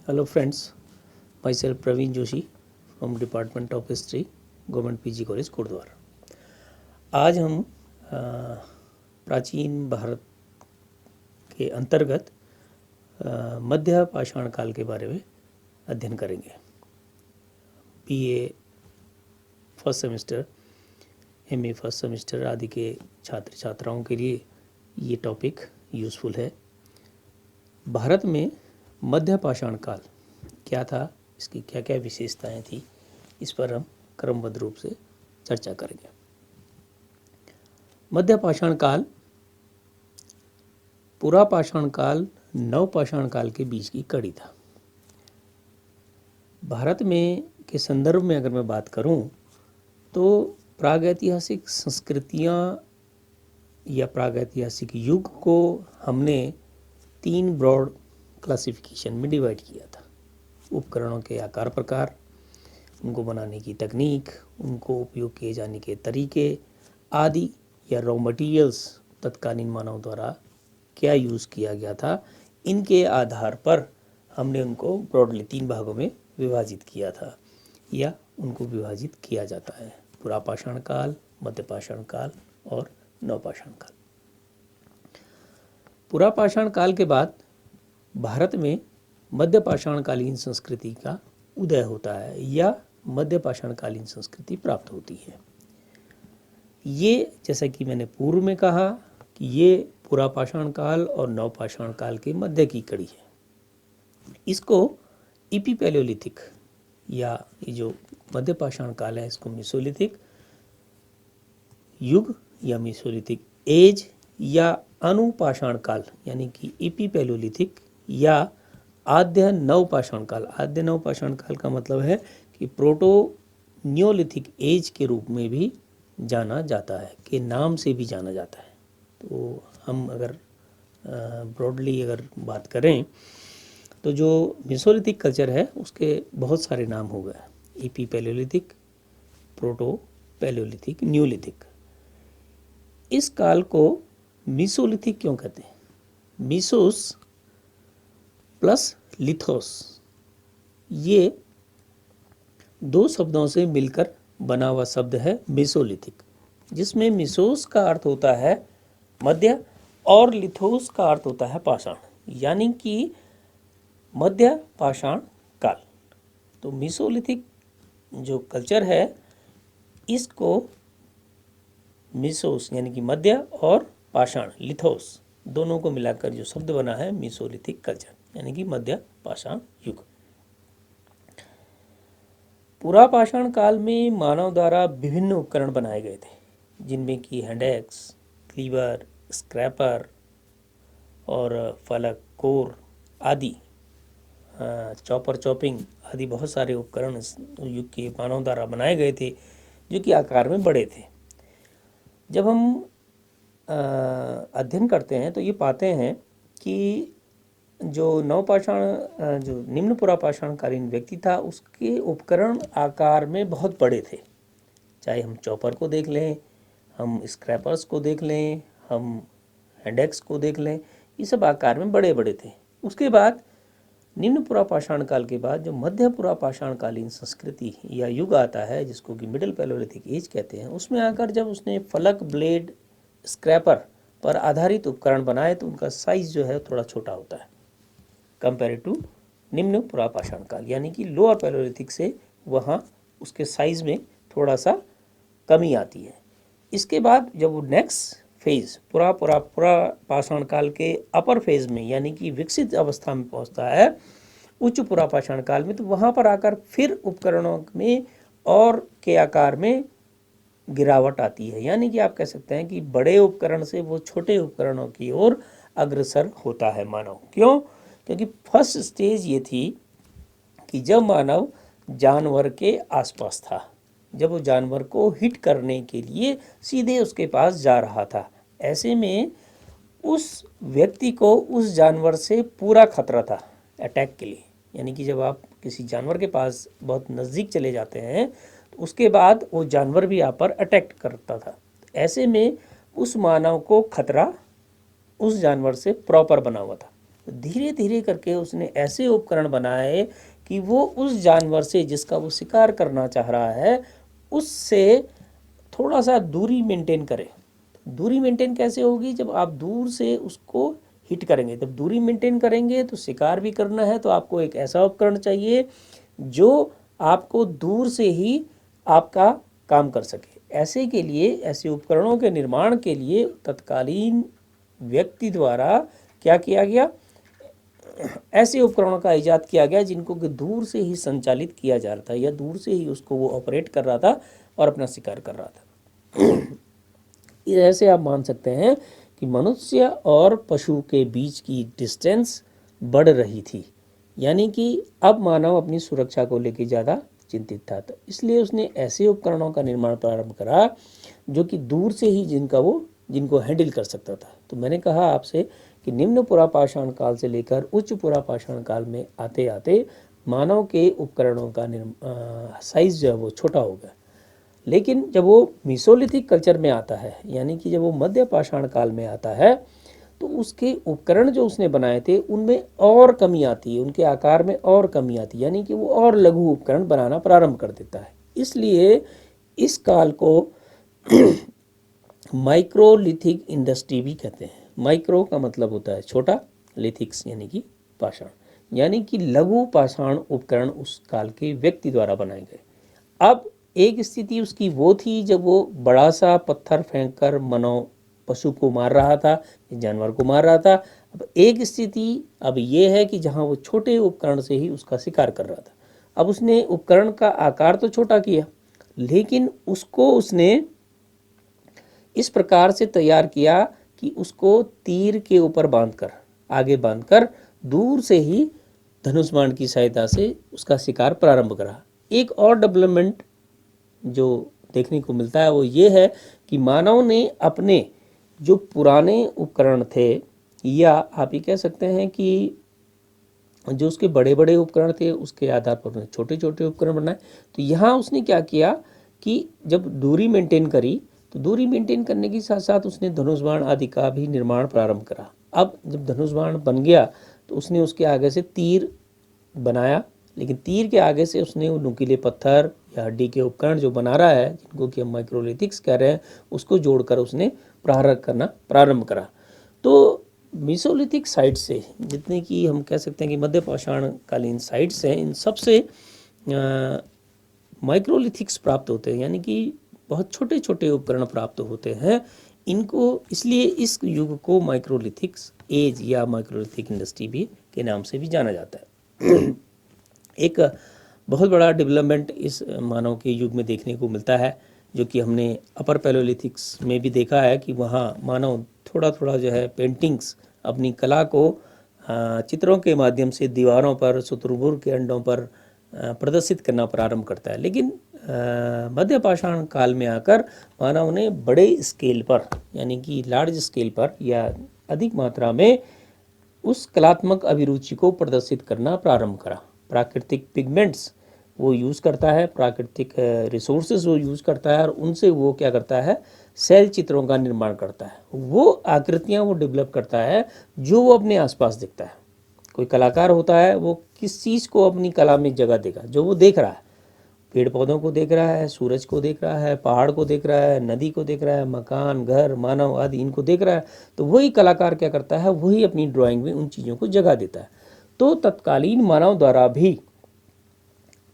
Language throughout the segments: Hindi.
Hello friends, myself Praveen Joshi from Department of History, Government PG College, Kotdwar. आज हम प्राचीन भारत के अंतर्गत मध्य पाषाण काल के बारे में अध्ययन करेंगे। BA first semester, MA first semester आदि के छात्र छात्राओं के लिए ये टॉपिक यूज़फुल है। भारत में मध्य पाषाण काल क्या था, इसकी क्या क्या विशेषताएं थी, इस पर हम क्रमबद्ध रूप से चर्चा करेंगे। मध्य पाषाण काल पुरा पाषाण काल नव पाषाण काल के बीच की कड़ी था। भारत में के संदर्भ में अगर मैं बात करूं तो प्रागैतिहासिक संस्कृतियां या प्रागैतिहासिक युग को हमने 3 ब्रॉड क्लासिफिकेशन में डिवाइड किया था। उपकरणों के आकार प्रकार, उनको बनाने की तकनीक, उनको उपयोग किए जाने के तरीके आदि या रॉ मटेरियल्स तत्कालीन मानव द्वारा क्या यूज़ किया गया था, इनके आधार पर हमने उनको ब्रॉडली 3 भागों में विभाजित किया था या उनको विभाजित किया जाता है: पुरा पाषाण काल, मध्य पाषाण काल और नव पाषाण काल। पुरा पाषाण काल के बाद भारत में मध्य पाषाणकालीन संस्कृति का उदय होता है या मध्य पाषाणकालीन संस्कृति प्राप्त होती है। ये जैसा कि मैंने पूर्व में कहा कि ये पुरा पाषाण काल और नव पाषाण काल के मध्य की कड़ी है। इसको इपी पैलियोलिथिक या ये जो मध्य पाषाण काल है इसको मेसोलिथिक युग या मेसोलिथिक एज या अनुपाषाण काल यानी कि इपी पैलियोलिथिक या आद्य नव पाषाण काल। आद्य नव पाषाण काल का मतलब है कि प्रोटो न्योलिथिक एज के रूप में भी जाना जाता है, के नाम से भी जाना जाता है। तो हम अगर ब्रॉडली अगर बात करें तो जो मेसोलिथिक कल्चर है उसके बहुत सारे नाम हो गए: EP Palaeolithic, proto Palaeolithic, Neolithic. इस काल को मीसोलिथिक क्यों कहते हैं? मीसोस प्लस लिथोस, ये 2 शब्दों से मिलकर बना हुआ शब्द है मेसोलिथिक, जिसमें मिसोस का अर्थ होता है मध्य और लिथोस का अर्थ होता है पाषाण, यानी कि मध्य पाषाण काल। तो मेसोलिथिक जो कल्चर है इसको मिसोस यानी कि मध्य और पाषाण लिथोस दोनों को मिलाकर जो शब्द बना है मेसोलिथिक कल्चर यानी कि मध्य पाषाण युग। पुरा पाषाण काल में मानव द्वारा विभिन्न उपकरण बनाए गए थे, जिनमें कि हैंड एक्स, क्लीवर, स्क्रैपर और फलक, कोर आदि, चॉपर, चॉपिंग आदि बहुत सारे उपकरण इस युग के मानव द्वारा बनाए गए थे, जो कि आकार में बड़े थे। जब हम अध्ययन करते हैं तो ये पाते हैं कि जो नवपाषाण जो निम्न पुरा पाषाणकालीन व्यक्ति था उसके उपकरण आकार में बहुत बड़े थे। चाहे हम चॉपर को देख लें, हम स्क्रैपर्स को देख लें, हम हैंडेक्स को देख लें, ये सब आकार में बड़े बड़े थे। उसके बाद निम्न पुरा पाषाण काल के बाद जो मध्य पुरा पाषाणकालीन संस्कृति या युग आता है, जिसको कि मिडिल पैलियोलिथिक एज कहते हैं, उसमें आकर जब उसने फलक, ब्लेड, स्क्रैपर पर आधारित उपकरण बनाए तो उनका साइज जो है थोड़ा छोटा होता है कंपेयर टू निम्न पुरा पाषाण काल, यानी कि लोअर पैलियोलिथिक से वहाँ उसके साइज में थोड़ा सा कमी आती है। इसके बाद जब वो नेक्स्ट फेज पुरा पाषाण काल के अपर फेज में यानी कि विकसित अवस्था में पहुँचता है, उच्च पुरा पाषाण काल में, तो वहाँ पर आकर फिर उपकरणों में और के आकार में गिरावट आती है। यानी कि आप कह सकते हैं कि बड़े उपकरण से वो छोटे उपकरणों की ओर अग्रसर होता है मानव। क्यों? क्योंकि फर्स्ट स्टेज ये थी कि जब मानव जानवर के आसपास था, जब वो जानवर को हिट करने के लिए सीधे उसके पास जा रहा था, ऐसे में उस व्यक्ति को उस जानवर से पूरा खतरा था अटैक के लिए। यानी कि जब आप किसी जानवर के पास बहुत नज़दीक चले जाते हैं तो उसके बाद वो जानवर भी आप पर अटैक करता था। ऐसे में उस मानव को खतरा उस जानवर से प्रॉपर बना हुआ था। तो धीरे धीरे करके उसने ऐसे उपकरण बनाए कि वो उस जानवर से जिसका वो शिकार करना चाह रहा है उससे थोड़ा सा दूरी मेंटेन करे। दूरी मेंटेन कैसे होगी? जब आप दूर से उसको हिट करेंगे, जब दूरी मेंटेन करेंगे तो शिकार भी करना है तो आपको एक ऐसा उपकरण चाहिए जो आपको दूर से ही आपका काम कर सके। ऐसे के लिए, ऐसे उपकरणों के निर्माण के लिए तत्कालीन व्यक्ति द्वारा क्या किया गया? ऐसे उपकरणों का इजाद किया गया जिनको कि दूर से ही संचालित किया जा रहा था या दूर से ही उसको वो ऑपरेट कर रहा था और अपना शिकार कर रहा था। ऐसे आप मान सकते हैं कि मनुष्य और पशु के बीच की डिस्टेंस बढ़ रही थी, यानी कि अब मानव अपनी सुरक्षा को लेकर ज़्यादा चिंतित था। तो इसलिए उसने ऐसे उपकरणों का निर्माण प्रारंभ करा जो कि दूर से ही जिनको हैंडल कर सकता था। तो मैंने कहा आपसे कि निम्न पुरापाषाण काल से लेकर उच्च पुरापाषाण काल में आते आते मानव के उपकरणों का साइज जो है वो छोटा हो गया। लेकिन जब वो मीसोलिथिक कल्चर में आता है, यानी कि जब वो मध्य पाषाण काल में आता है, तो उसके उपकरण जो उसने बनाए थे उनमें और कमी आती है, उनके आकार में और कमी आती है, यानी कि वो और लघु उपकरण बनाना प्रारंभ कर देता है। इसलिए इस काल को माइक्रोलिथिक इंडस्ट्री भी कहते हैं। माइक्रो का मतलब होता है छोटा, लिथिक्स यानी कि पाषाण, यानी कि लघु पाषाण उपकरण उस काल के व्यक्ति द्वारा बनाए गए। अब एक स्थिति उसकी वो थी जब वो बड़ा सा पत्थर फेंककर मानो पशु को मार रहा था, जानवर को मार रहा था। अब एक स्थिति अब ये है कि जहाँ वो छोटे उपकरण से ही उसका शिकार कर रहा था। अब उसने उपकरण का आकार तो छोटा किया, लेकिन उसको उसने इस प्रकार से तैयार किया कि उसको तीर के ऊपर बांधकर, आगे बांधकर दूर से ही धनुष बाण की सहायता से उसका शिकार प्रारंभ करा। एक और डेवलपमेंट जो देखने को मिलता है वो ये है कि मानव ने अपने जो पुराने उपकरण थे, या आप ये कह सकते हैं कि जो उसके बड़े बड़े उपकरण थे उसके आधार पर उसने छोटे छोटे उपकरण बनाए। तो यहाँ उसने क्या किया कि जब दूरी मेंटेन करी, तो दूरी मेंटेन करने के साथ साथ उसने धनुष बाण आदि का भी निर्माण प्रारंभ करा। अब जब धनुष बाण बन गया तो उसने उसके आगे से तीर बनाया, लेकिन तीर के आगे से उसने वो नुकीले पत्थर या हड्डी के उपकरण जो बना रहा है, जिनको कि हम माइक्रोलिथिक्स कह रहे हैं, उसको जोड़कर उसने प्रहार करना प्रारंभ करा। तो मीसोलिथिक साइट से जितने की हम कह सकते हैं कि मध्य पाषाण कालीन साइट्स हैं, इन सब से माइक्रोलिथिक्स प्राप्त होते हैं, यानी कि बहुत छोटे छोटे उपकरण प्राप्त होते हैं। इनको इसलिए इस युग को माइक्रोलिथिक्स एज या माइक्रोलिथिक इंडस्ट्री भी के नाम से भी जाना जाता है। एक बहुत बड़ा डेवलपमेंट इस मानव के युग में देखने को मिलता है, जो कि हमने अपर पैलोलिथिक्स में भी देखा है कि वहाँ मानव थोड़ा थोड़ा जो है पेंटिंग्स, अपनी कला को चित्रों के माध्यम से दीवारों पर, शत्रुबुर के अंडों पर प्रदर्शित करना प्रारंभ करता है। लेकिन मध्य पाषाण काल में आकर मानव ने बड़े स्केल पर, यानी कि लार्ज स्केल पर या अधिक मात्रा में उस कलात्मक अभिरुचि को प्रदर्शित करना प्रारंभ करा। प्राकृतिक पिगमेंट्स वो यूज़ करता है, प्राकृतिक रिसोर्सेज वो यूज़ करता है, और उनसे वो क्या करता है, सेल चित्रों का निर्माण करता है। वो आकृतियाँ वो डेवलप करता है जो वो अपने आसपास दिखता है। कोई कलाकार होता है, वो किस चीज़ को अपनी कला में जगह देगा? जो वो देख रहा है, पेड़ पौधों को देख रहा है, सूरज को देख रहा है, पहाड़ को देख रहा है, नदी को देख रहा है, मकान, घर, मानव आदि इनको देख रहा है। तो वही कलाकार क्या करता है, वही अपनी ड्राइंग में उन चीज़ों को जगह देता है। तो तत्कालीन मानव द्वारा भी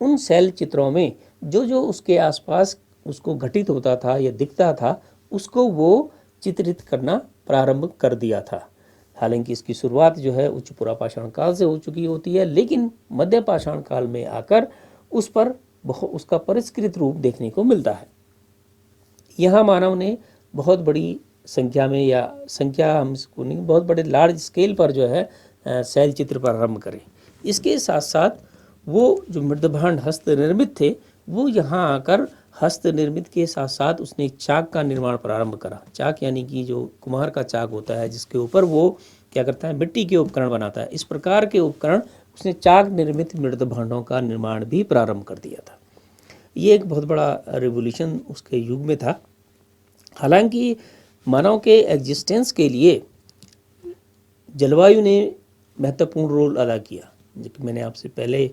उन सेल चित्रों में जो जो उसके आसपास उसको घटित होता था या दिखता था, उसको वो चित्रित करना प्रारंभ कर दिया था। हालांकि इसकी शुरुआत जो है उच्च पुरापाषाण काल से हो चुकी होती है, लेकिन मध्य पाषाण काल में आकर उस पर उसका परिष्कृत रूप देखने को मिलता है। यहाँ मानव ने बहुत बड़ी संख्या में, या संख्या हम इसको नहीं, बहुत बड़े लार्ज स्केल पर जो है शैल चित्र प्रारंभ करें। इसके साथ साथ वो जो मृदभांड हस्त निर्मित थे, वो यहाँ आकर हस्त निर्मित के साथ साथ उसने चाक का निर्माण प्रारंभ करा। चाक यानी कि जो कुम्हार का चाक होता है, जिसके ऊपर वो क्या करता है, मिट्टी के उपकरण बनाता है। इस प्रकार के उपकरण उसने चाक निर्मित मृदभांडों का निर्माण भी प्रारंभ कर दिया था। ये एक बहुत बड़ा रिवोल्यूशन उसके युग में था। हालांकि मानव के एग्जिस्टेंस के लिए जलवायु ने महत्वपूर्ण रोल अदा किया। जो कि मैंने आपसे पहले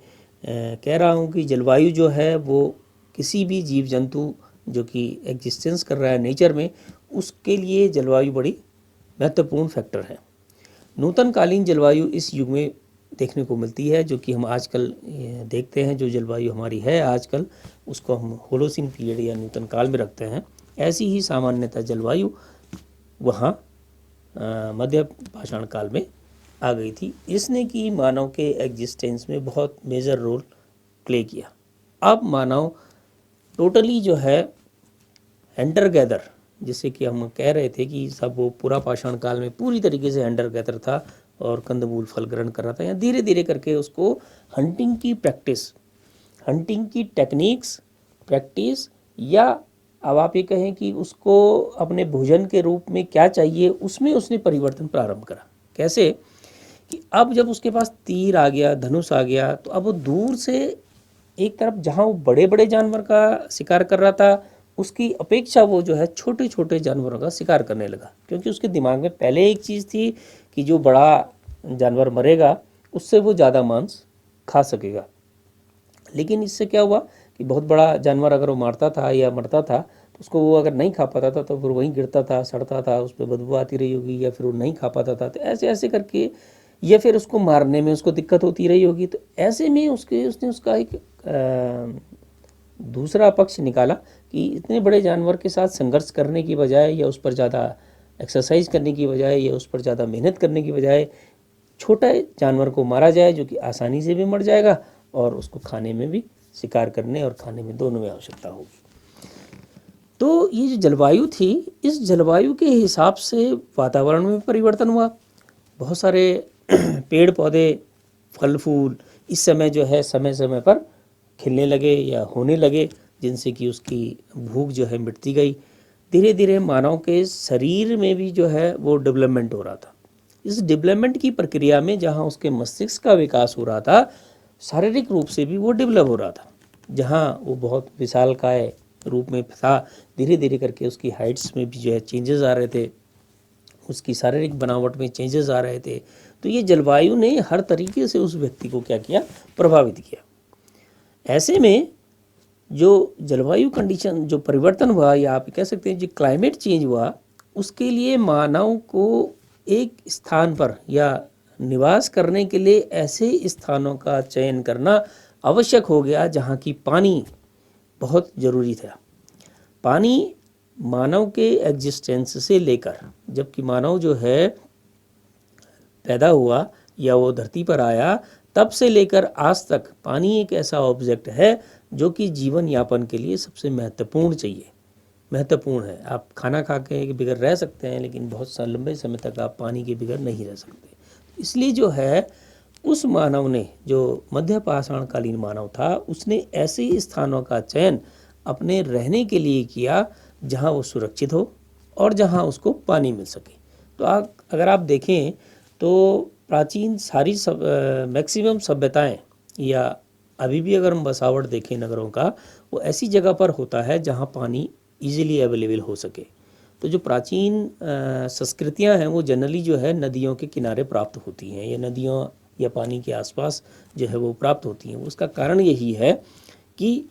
कह रहा हूँ कि जलवायु जो है वो किसी भी जीव जंतु जो कि एग्जिस्टेंस कर रहा है नेचर में, उसके लिए जलवायु बड़ी महत्वपूर्ण फैक्टर है। नूतनकालीन जलवायु इस युग में देखने को मिलती है, जो कि हम आजकल देखते हैं। जो जलवायु हमारी है आजकल, उसको हम होलोसीन पीरियड या नूतन काल में रखते हैं। ऐसी ही सामान्यतः जलवायु वहाँ मध्य पाषाण काल में आ गई थी। इसने कि मानव के एग्जिस्टेंस में बहुत मेजर रोल प्ले किया। अब मानव टोटली जो है हंटर गैदर, जिसे कि हम कह रहे थे कि सब वो पूरा पाषाण काल में पूरी तरीके से हंटर गैदर था और कंदमूल फल ग्रहण कर रहा था, या धीरे धीरे करके उसको हंटिंग की प्रैक्टिस, हंटिंग की टेक्निक्स प्रैक्टिस, या अब आप ये कहें कि उसको अपने भोजन के रूप में क्या चाहिए, उसमें उसने परिवर्तन प्रारंभ करा। कैसे कि अब जब उसके पास तीर आ गया, धनुष आ गया, तो अब वो दूर से एक तरफ जहाँ वो बड़े बड़े जानवर का शिकार कर रहा था, उसकी अपेक्षा वो जो है छोटे छोटे जानवरों का शिकार करने लगा। क्योंकि उसके दिमाग में पहले एक चीज़ थी कि जो बड़ा जानवर मरेगा उससे वो ज़्यादा मांस खा सकेगा। लेकिन इससे क्या हुआ कि बहुत बड़ा जानवर अगर वो मारता था या मरता था, तो उसको वो अगर नहीं खा पाता था तो फिर वहीं गिरता था, सड़ता था, उस पर बदबू आती रही होगी, या फिर वो नहीं खा पाता था। तो ऐसे ऐसे करके, या फिर उसको मारने में उसको दिक्कत होती रही होगी। तो ऐसे में उसने उसका एक दूसरा पक्ष निकाला कि इतने बड़े जानवर के साथ संघर्ष करने की बजाय, या उस पर ज़्यादा एक्सरसाइज करने की बजाय, या उस पर ज़्यादा मेहनत करने की बजाय, छोटे जानवर को मारा जाए जो कि आसानी से भी मर जाएगा और उसको खाने में भी, शिकार करने और खाने में दोनों में आवश्यकता होगी। तो ये जो जलवायु थी, इस जलवायु के हिसाब से वातावरण में परिवर्तन हुआ। बहुत सारे पेड़ पौधे, फल फूल इस समय जो है समय समय पर खिलने लगे या होने लगे, जिनसे कि उसकी भूख जो है मिटती गई। धीरे धीरे मानव के शरीर में भी जो है वो डेवलपमेंट हो रहा था। इस डेवलपमेंट की प्रक्रिया में जहाँ उसके मस्तिष्क का विकास हो रहा था, शारीरिक रूप से भी वो डेवलप हो रहा था। जहाँ वो बहुत विशालकाय रूप में था, धीरे धीरे करके उसकी हाइट्स में भी जो है चेंजेस आ रहे थे, उसकी शारीरिक बनावट में चेंजेस आ रहे थे। तो ये जलवायु ने हर तरीके से उस व्यक्ति को क्या किया, प्रभावित किया। ऐसे में जो जलवायु कंडीशन जो परिवर्तन हुआ, या आप कह सकते हैं जो क्लाइमेट चेंज हुआ, उसके लिए मानव को एक स्थान पर या निवास करने के लिए ऐसे स्थानों का चयन करना आवश्यक हो गया जहाँ की पानी बहुत ज़रूरी था। पानी मानव के एग्जिस्टेंस से लेकर, जबकि मानव जो है पैदा हुआ या वो धरती पर आया, तब से लेकर आज तक पानी एक ऐसा ऑब्जेक्ट है जो कि जीवन यापन के लिए सबसे महत्वपूर्ण है। आप खाना खा के बगैर रह सकते हैं, लेकिन बहुत लंबे समय तक आप पानी के बगैर नहीं रह सकते। इसलिए जो है उस मानव ने, जो मध्य पाषाणकालीन मानव था, उसने ऐसे स्थानों का चयन अपने रहने के लिए किया जहाँ वो सुरक्षित हो और जहाँ उसको पानी मिल सके। तो अगर आप देखें तो प्राचीन सारी मैक्सिमम सभ्यताएं, या अभी भी अगर हम बसावट देखें नगरों का, वो ऐसी जगह पर होता है जहाँ पानी इजीली अवेलेबल हो सके। तो जो प्राचीन संस्कृतियाँ हैं वो जनरली जो है नदियों के किनारे प्राप्त होती हैं, या नदियों या पानी के आसपास जो है वो प्राप्त होती हैं। उसका कारण यही है कि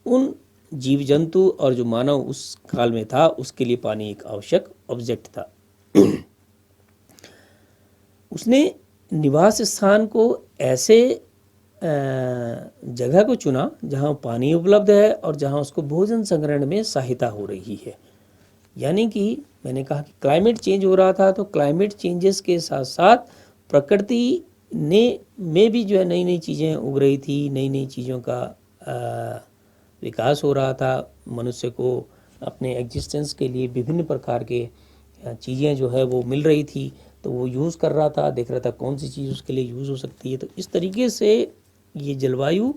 उन जीव जंतु और जो मानव उस काल में था, उसके लिए पानी एक आवश्यक ऑब्जेक्ट था। उसने निवास स्थान को ऐसे जगह को चुना जहाँ पानी उपलब्ध है और जहाँ उसको भोजन संग्रहण में सहायता हो रही है। यानी कि मैंने कहा कि क्लाइमेट चेंज हो रहा था, तो क्लाइमेट चेंजेस के साथ साथ प्रकृति में भी जो है नई नई चीज़ें उग रही थी, नई नई चीज़ों का विकास हो रहा था। मनुष्य को अपने एग्जिस्टेंस के लिए विभिन्न प्रकार के चीज़ें जो है वो मिल रही थी, तो वो यूज़ कर रहा था, देख रहा था कौन सी चीज़ उसके लिए यूज़ हो सकती है। तो इस तरीके से ये जलवायु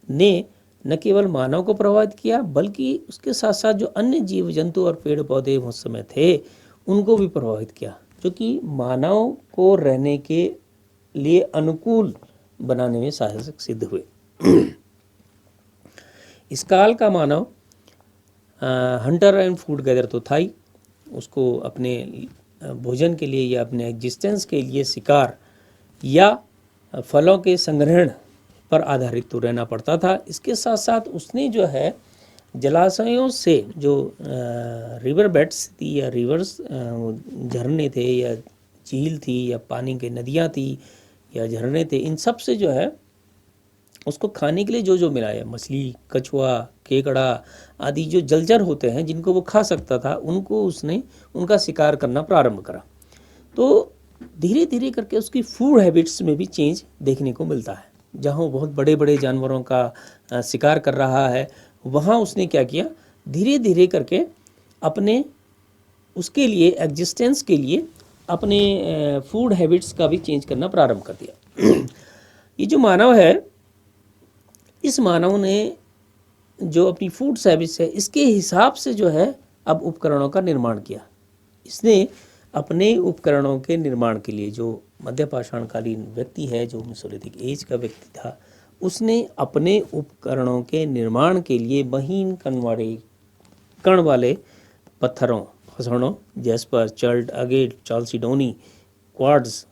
ने न केवल मानव को प्रभावित किया, बल्कि उसके साथ साथ जो अन्य जीव जंतु और पेड़ पौधे उस समय थे उनको भी प्रभावित किया, जो कि मानव को रहने के लिए अनुकूल बनाने में सहायक सिद्ध हुए। इस काल का मानव हंटर एंड फूड गैदर तो था ही, उसको अपने भोजन के लिए या अपने एग्जिस्टेंस के लिए शिकार या फलों के संग्रहण पर आधारित तो रहना पड़ता था। इसके साथ साथ उसने जो है जलाशयों से जो रिवर बेड्स थी या रिवर्स झरने थे या झील थी या पानी के नदियाँ थी या झरने थे, इन सब से जो है उसको खाने के लिए जो जो मिला है, मछली, कछुआ, केकड़ा आदि जो जलचर होते हैं जिनको वो खा सकता था, उनको उसने उनका शिकार करना प्रारंभ करा। तो धीरे धीरे करके उसकी फूड हैबिट्स में भी चेंज देखने को मिलता है। जहाँ वो बहुत बड़े बड़े जानवरों का शिकार कर रहा है, वहाँ उसने क्या किया, धीरे धीरे करके अपने उसके लिए एग्जिस्टेंस के लिए अपने फूड हैबिट्स का भी चेंज करना प्रारंभ कर दिया। ये जो मानव है, इस मानव ने जो अपनी फूड हैबिट्स है इसके हिसाब से जो है अब उपकरणों का निर्माण किया। इसने अपने उपकरणों के निर्माण के लिए, जो मध्यपाषाणकालीन व्यक्ति है, जो मेसोलिथिक एज का व्यक्ति था, उसने अपने उपकरणों के निर्माण के लिए महीन कण वाले पत्थरों, फसड़ों, jasper, chert, agate, chalcedony, quartz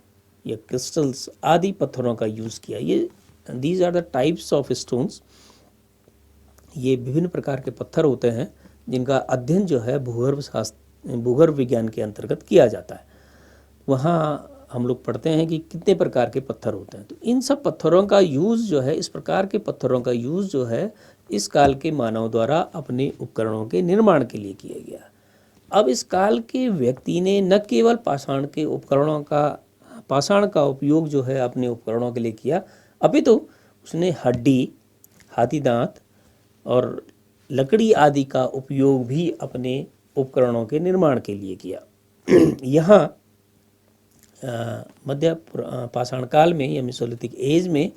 या क्रिस्टल्स आदि पत्थरों का यूज़ किया। ये these are the types of stones. ये विभिन्न प्रकार के पत्थर होते हैं जिनका अध्ययन जो है भूगर्भ विज्ञान के अंतर्गत किया जाता है। वहाँ हम लोग पढ़ते हैं कि कितने प्रकार के पत्थर होते हैं। तो इन सब पत्थरों का यूज़ जो है, इस प्रकार के पत्थरों का यूज़ जो है इस काल के मानव द्वारा अपने उपकरणों के निर्माण के लिए किया गया। अब इस काल के व्यक्ति ने न केवल पाषाण का उपयोग जो है अपने उपकरणों के लिए किया, अपितु उसने हड्डी, हाथी दांत और लकड़ी आदि का उपयोग भी अपने उपकरणों के निर्माण के लिए किया। यहाँ मध्य पाषाण काल में या मेसोलिथिक एज में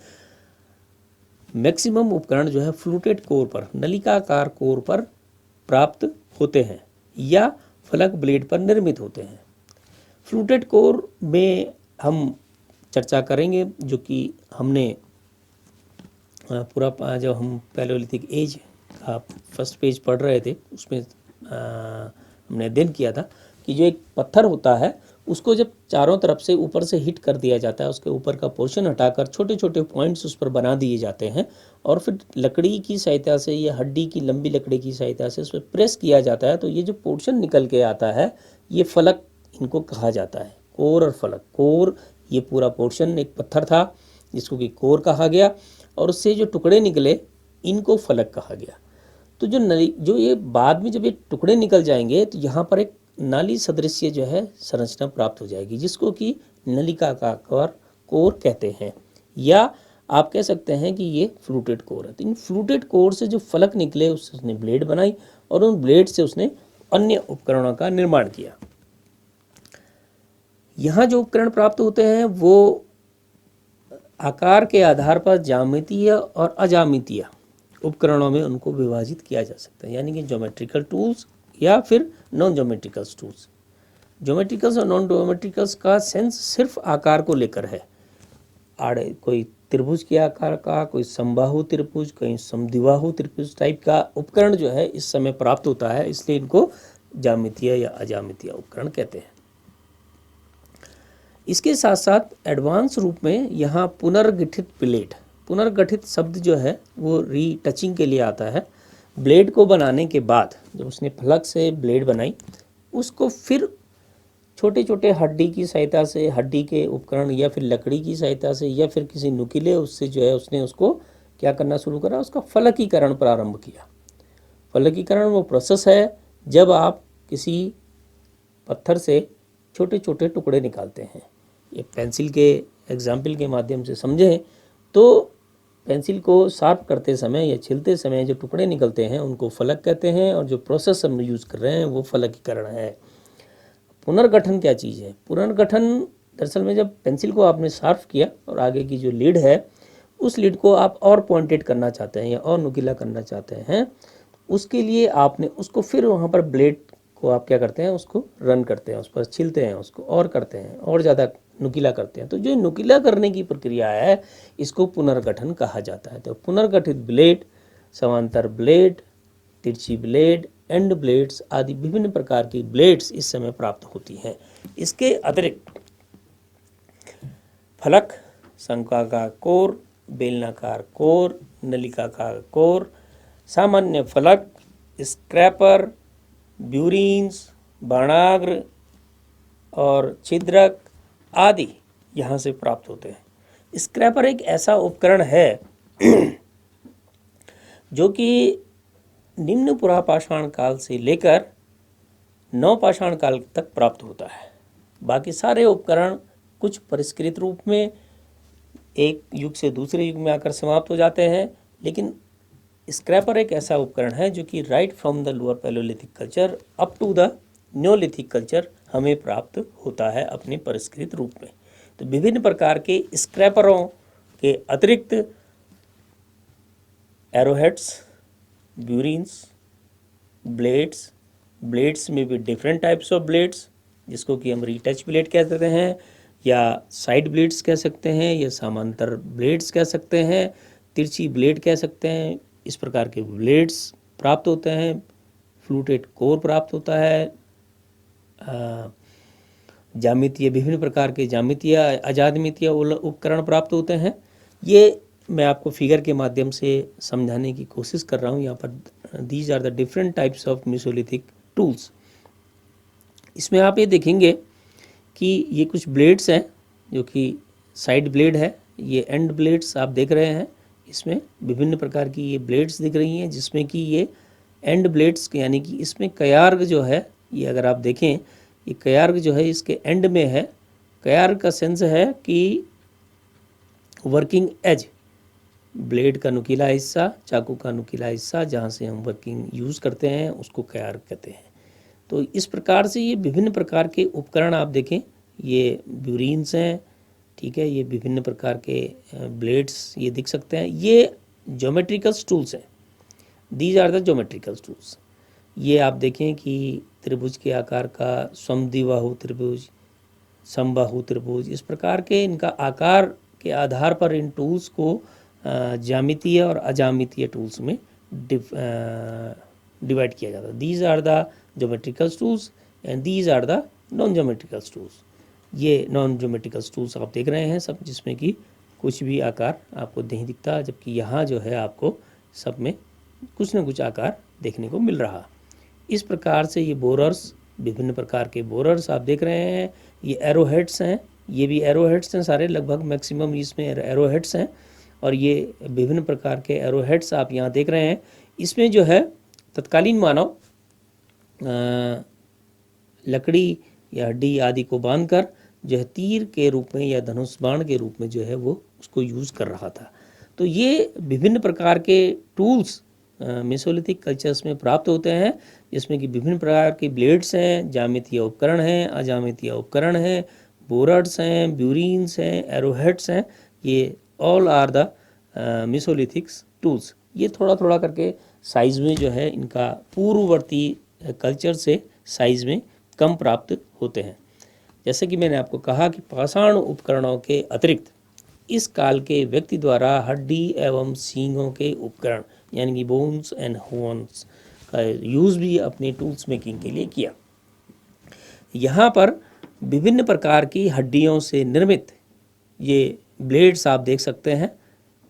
मैक्सिमम उपकरण जो है फ्लूटेड कोर पर, नलिकाकार कोर पर प्राप्त होते हैं या फलक ब्लेड पर निर्मित होते हैं। फ्लूटेड कोर में हम चर्चा करेंगे, जो कि हमने पूरा जब हम पैलियोलिथिक एज का फर्स्ट पेज पढ़ रहे थे उसमें हमने अध्ययन किया था कि जो एक पत्थर होता है उसको जब चारों तरफ से ऊपर से हिट कर दिया जाता है, उसके ऊपर का पोर्शन हटाकर छोटे छोटे पॉइंट्स उस पर बना दिए जाते हैं और फिर लकड़ी की सहायता से या हड्डी की लंबी लकड़ी की सहायता से उस पर प्रेस किया जाता है, तो ये जो पोर्शन निकल के आता है ये फलक इनको कहा जाता है। कोर और फलक। कोर ये पूरा पोर्शन एक पत्थर था जिसको कि कोर कहा गया, और उससे जो टुकड़े निकले इनको फलक कहा गया। तो जो ये बाद में जब ये टुकड़े निकल जाएंगे तो यहाँ पर एक नाली सदृश्य जो है संरचना प्राप्त हो जाएगी, जिसको कि नलिका का कोर कहते हैं, या आप कह सकते हैं कि ये फ्लूटेड कोर है। तो इन फ्लूटेड कोर से जो फलक निकले उससे उसने ब्लेड बनाई और उन ब्लेड से उसने अन्य उपकरणों का निर्माण किया। यहाँ जो उपकरण प्राप्त होते हैं वो आकार के आधार पर ज्यामितीय और अज्यामितीय उपकरणों में उनको विभाजित किया जा सकता है, यानी कि ज्योमेट्रिकल टूल्स या फिर नॉन ज्योमेट्रिकल्स टूल्स। ज्योमेट्रिकल्स और नॉन ज्योमेट्रिकल्स का सेंस सिर्फ आकार को लेकर है। आड़े कोई त्रिभुज के आकार का, कोई समबाहु त्रिभुज, कोई समद्विबाहु त्रिभुज टाइप का उपकरण जो है इस समय प्राप्त होता है, इसलिए इनको ज्यामितीय या अज्यामितीय उपकरण कहते हैं। इसके साथ साथ एडवांस रूप में यहाँ पुनर्गठित ब्लेड, पुनर्गठित शब्द जो है वो रीटचिंग के लिए आता है। ब्लेड को बनाने के बाद जब उसने फलक से ब्लेड बनाई, उसको फिर छोटे छोटे हड्डी की सहायता से, हड्डी के उपकरण या फिर लकड़ी की सहायता से या फिर किसी नुकीले उससे जो है उसने उसको क्या करना शुरू करा, उसका फलकीकरण प्रारंभ किया। फलकीकरण वो प्रोसेस है जब आप किसी पत्थर से छोटे छोटे टुकड़े निकालते हैं। ये पेंसिल के एग्जाम्पल के माध्यम से समझें तो पेंसिल को शार्प करते समय या छिलते समय जो टुकड़े निकलते हैं उनको फलक कहते हैं, और जो प्रोसेस हम यूज़ कर रहे हैं वो फलकीकरण है। पुनर्गठन क्या चीज़ है? पुनर्गठन दरअसल में जब पेंसिल को आपने शार्प किया और आगे की जो लीड है उस लीड को आप और पॉइंटेड करना चाहते हैं या और नुकीला करना चाहते हैं, उसके लिए आपने उसको फिर वहाँ पर ब्लेड को आप क्या करते हैं, उसको रन करते हैं, उस पर छिलते हैं, उसको और करते हैं और ज़्यादा नुकीला करते हैं। तो जो नुकीला करने की प्रक्रिया है इसको पुनर्गठन कहा जाता है। तो पुनर्गठित ब्लेड, समांतर ब्लेड, तिरछी ब्लेड, एंड ब्लेड्स आदि विभिन्न प्रकार की ब्लेड्स इस समय प्राप्त होती हैं। इसके अतिरिक्त फलक शंक्वाकार कोर, बेलनाकार कोर, नलिकाकार कोर, सामान्य फलक, स्क्रैपर, ब्यूरीन्स, बाणाग्र और छिद्रक आदि यहाँ से प्राप्त होते हैं। स्क्रैपर एक ऐसा उपकरण है जो कि निम्न पुरापाषाण काल से लेकर नवपाषाण काल तक प्राप्त होता है। बाकी सारे उपकरण कुछ परिष्कृत रूप में एक युग से दूसरे युग में आकर समाप्त हो जाते हैं, लेकिन स्क्रैपर एक ऐसा उपकरण है जो कि right from the lower palaeolithic culture up to the neolithic culture हमें प्राप्त होता है अपने परिष्कृत रूप में। तो विभिन्न प्रकार के स्क्रैपरों के अतिरिक्त एरोहेड्स, ब्यूरीन्स, ब्लेड्स में भी डिफरेंट टाइप्स ऑफ ब्लेड्स, जिसको कि हम रीटच ब्लेड कह सकते हैं या साइड ब्लेड्स कह सकते हैं या समांतर ब्लेड्स कह सकते हैं, तिरछी ब्लेड कह सकते हैं। इस प्रकार के ब्लेड्स प्राप्त होते हैं। फ्लूटेड कोर प्राप्त होता है। ज्यामितीय, विभिन्न प्रकार के ज्यामितीय, अजामितीय उपकरण प्राप्त होते हैं। ये मैं आपको फिगर के माध्यम से समझाने की कोशिश कर रहा हूँ। यहाँ पर these are the different types of mesolithic tools. इसमें आप ये देखेंगे कि ये कुछ ब्लेड्स हैं जो कि साइड ब्लेड है, ये एंड ब्लेड्स आप देख रहे हैं। इसमें विभिन्न प्रकार की ये ब्लेड्स दिख रही हैं, जिसमें कि ये एंड ब्लेड्स यानी कि इसमें कयार्ग जो है, ये अगर आप देखें ये कयार्ग जो है इसके एंड में है। कयार्ग का सेंस है कि वर्किंग एज, ब्लेड का नुकीला हिस्सा, चाकू का नुकीला हिस्सा जहाँ से हम वर्किंग यूज़ करते हैं उसको कयार्ग कहते हैं। तो इस प्रकार से ये विभिन्न प्रकार के उपकरण आप देखें, ये ब्यूरीन्स हैं, ठीक है, ये विभिन्न प्रकार के ब्लेड्स ये दिख सकते हैं। ये ज्योमेट्रिकल टूल्स हैं, these are the geometrical tools. ये आप देखें कि त्रिभुज के आकार का समद्विबाहु त्रिभुज, समबाहु त्रिभुज, इस प्रकार के इनका आकार के आधार पर इन टूल्स को ज्यामितीय और अजामितीय टूल्स में डिवाइड किया जाता है। These are the geometrical tools and these are the non geometrical tools. ये नॉन ज्योमेट्रिकल टूल्स आप देख रहे हैं सब, जिसमें कि कुछ भी आकार आपको नहीं दिखता, जबकि यहाँ जो है आपको सब में कुछ न कुछ आकार देखने को मिल रहा। इस प्रकार से ये बोरर्स, विभिन्न प्रकार के बोरर्स आप देख रहे हैं। ये एरोहेड्स हैं, ये भी एरोहेड्स हैं सारे, लगभग मैक्सिमम इसमें एरोहेड्स हैं। और ये विभिन्न प्रकार के एरोहेड्स आप यहाँ देख रहे हैं। इसमें जो है तत्कालीन मानव लकड़ी या हड्डी आदि को बांधकर जो है तीर के रूप में या धनुष बाण के रूप में जो है वो उसको यूज़ कर रहा था। तो ये विभिन्न प्रकार के टूल्स मेसोलिथिक कल्चर्स में प्राप्त होते हैं, जिसमें कि विभिन्न प्रकार के ब्लेड्स हैं, ज्यामितीय उपकरण हैं, अजामितीय उपकरण हैं, बोरड्स हैं, ब्यूरीन्स हैं, एरोहेड्स हैं। ये all are the mesolithic tools. ये थोड़ा थोड़ा करके साइज़ में जो है इनका पूर्ववर्ती कल्चर से साइज़ में कम प्राप्त होते हैं। जैसे कि मैंने आपको कहा कि पाषाण उपकरणों के अतिरिक्त इस काल के व्यक्ति द्वारा हड्डी एवं सींगों के उपकरण यानी कि बोन्स एंड हॉर्न्स का यूज़ भी अपने टूल्स मेकिंग के लिए किया। यहाँ पर विभिन्न प्रकार की हड्डियों से निर्मित ये ब्लेड्स आप देख सकते हैं,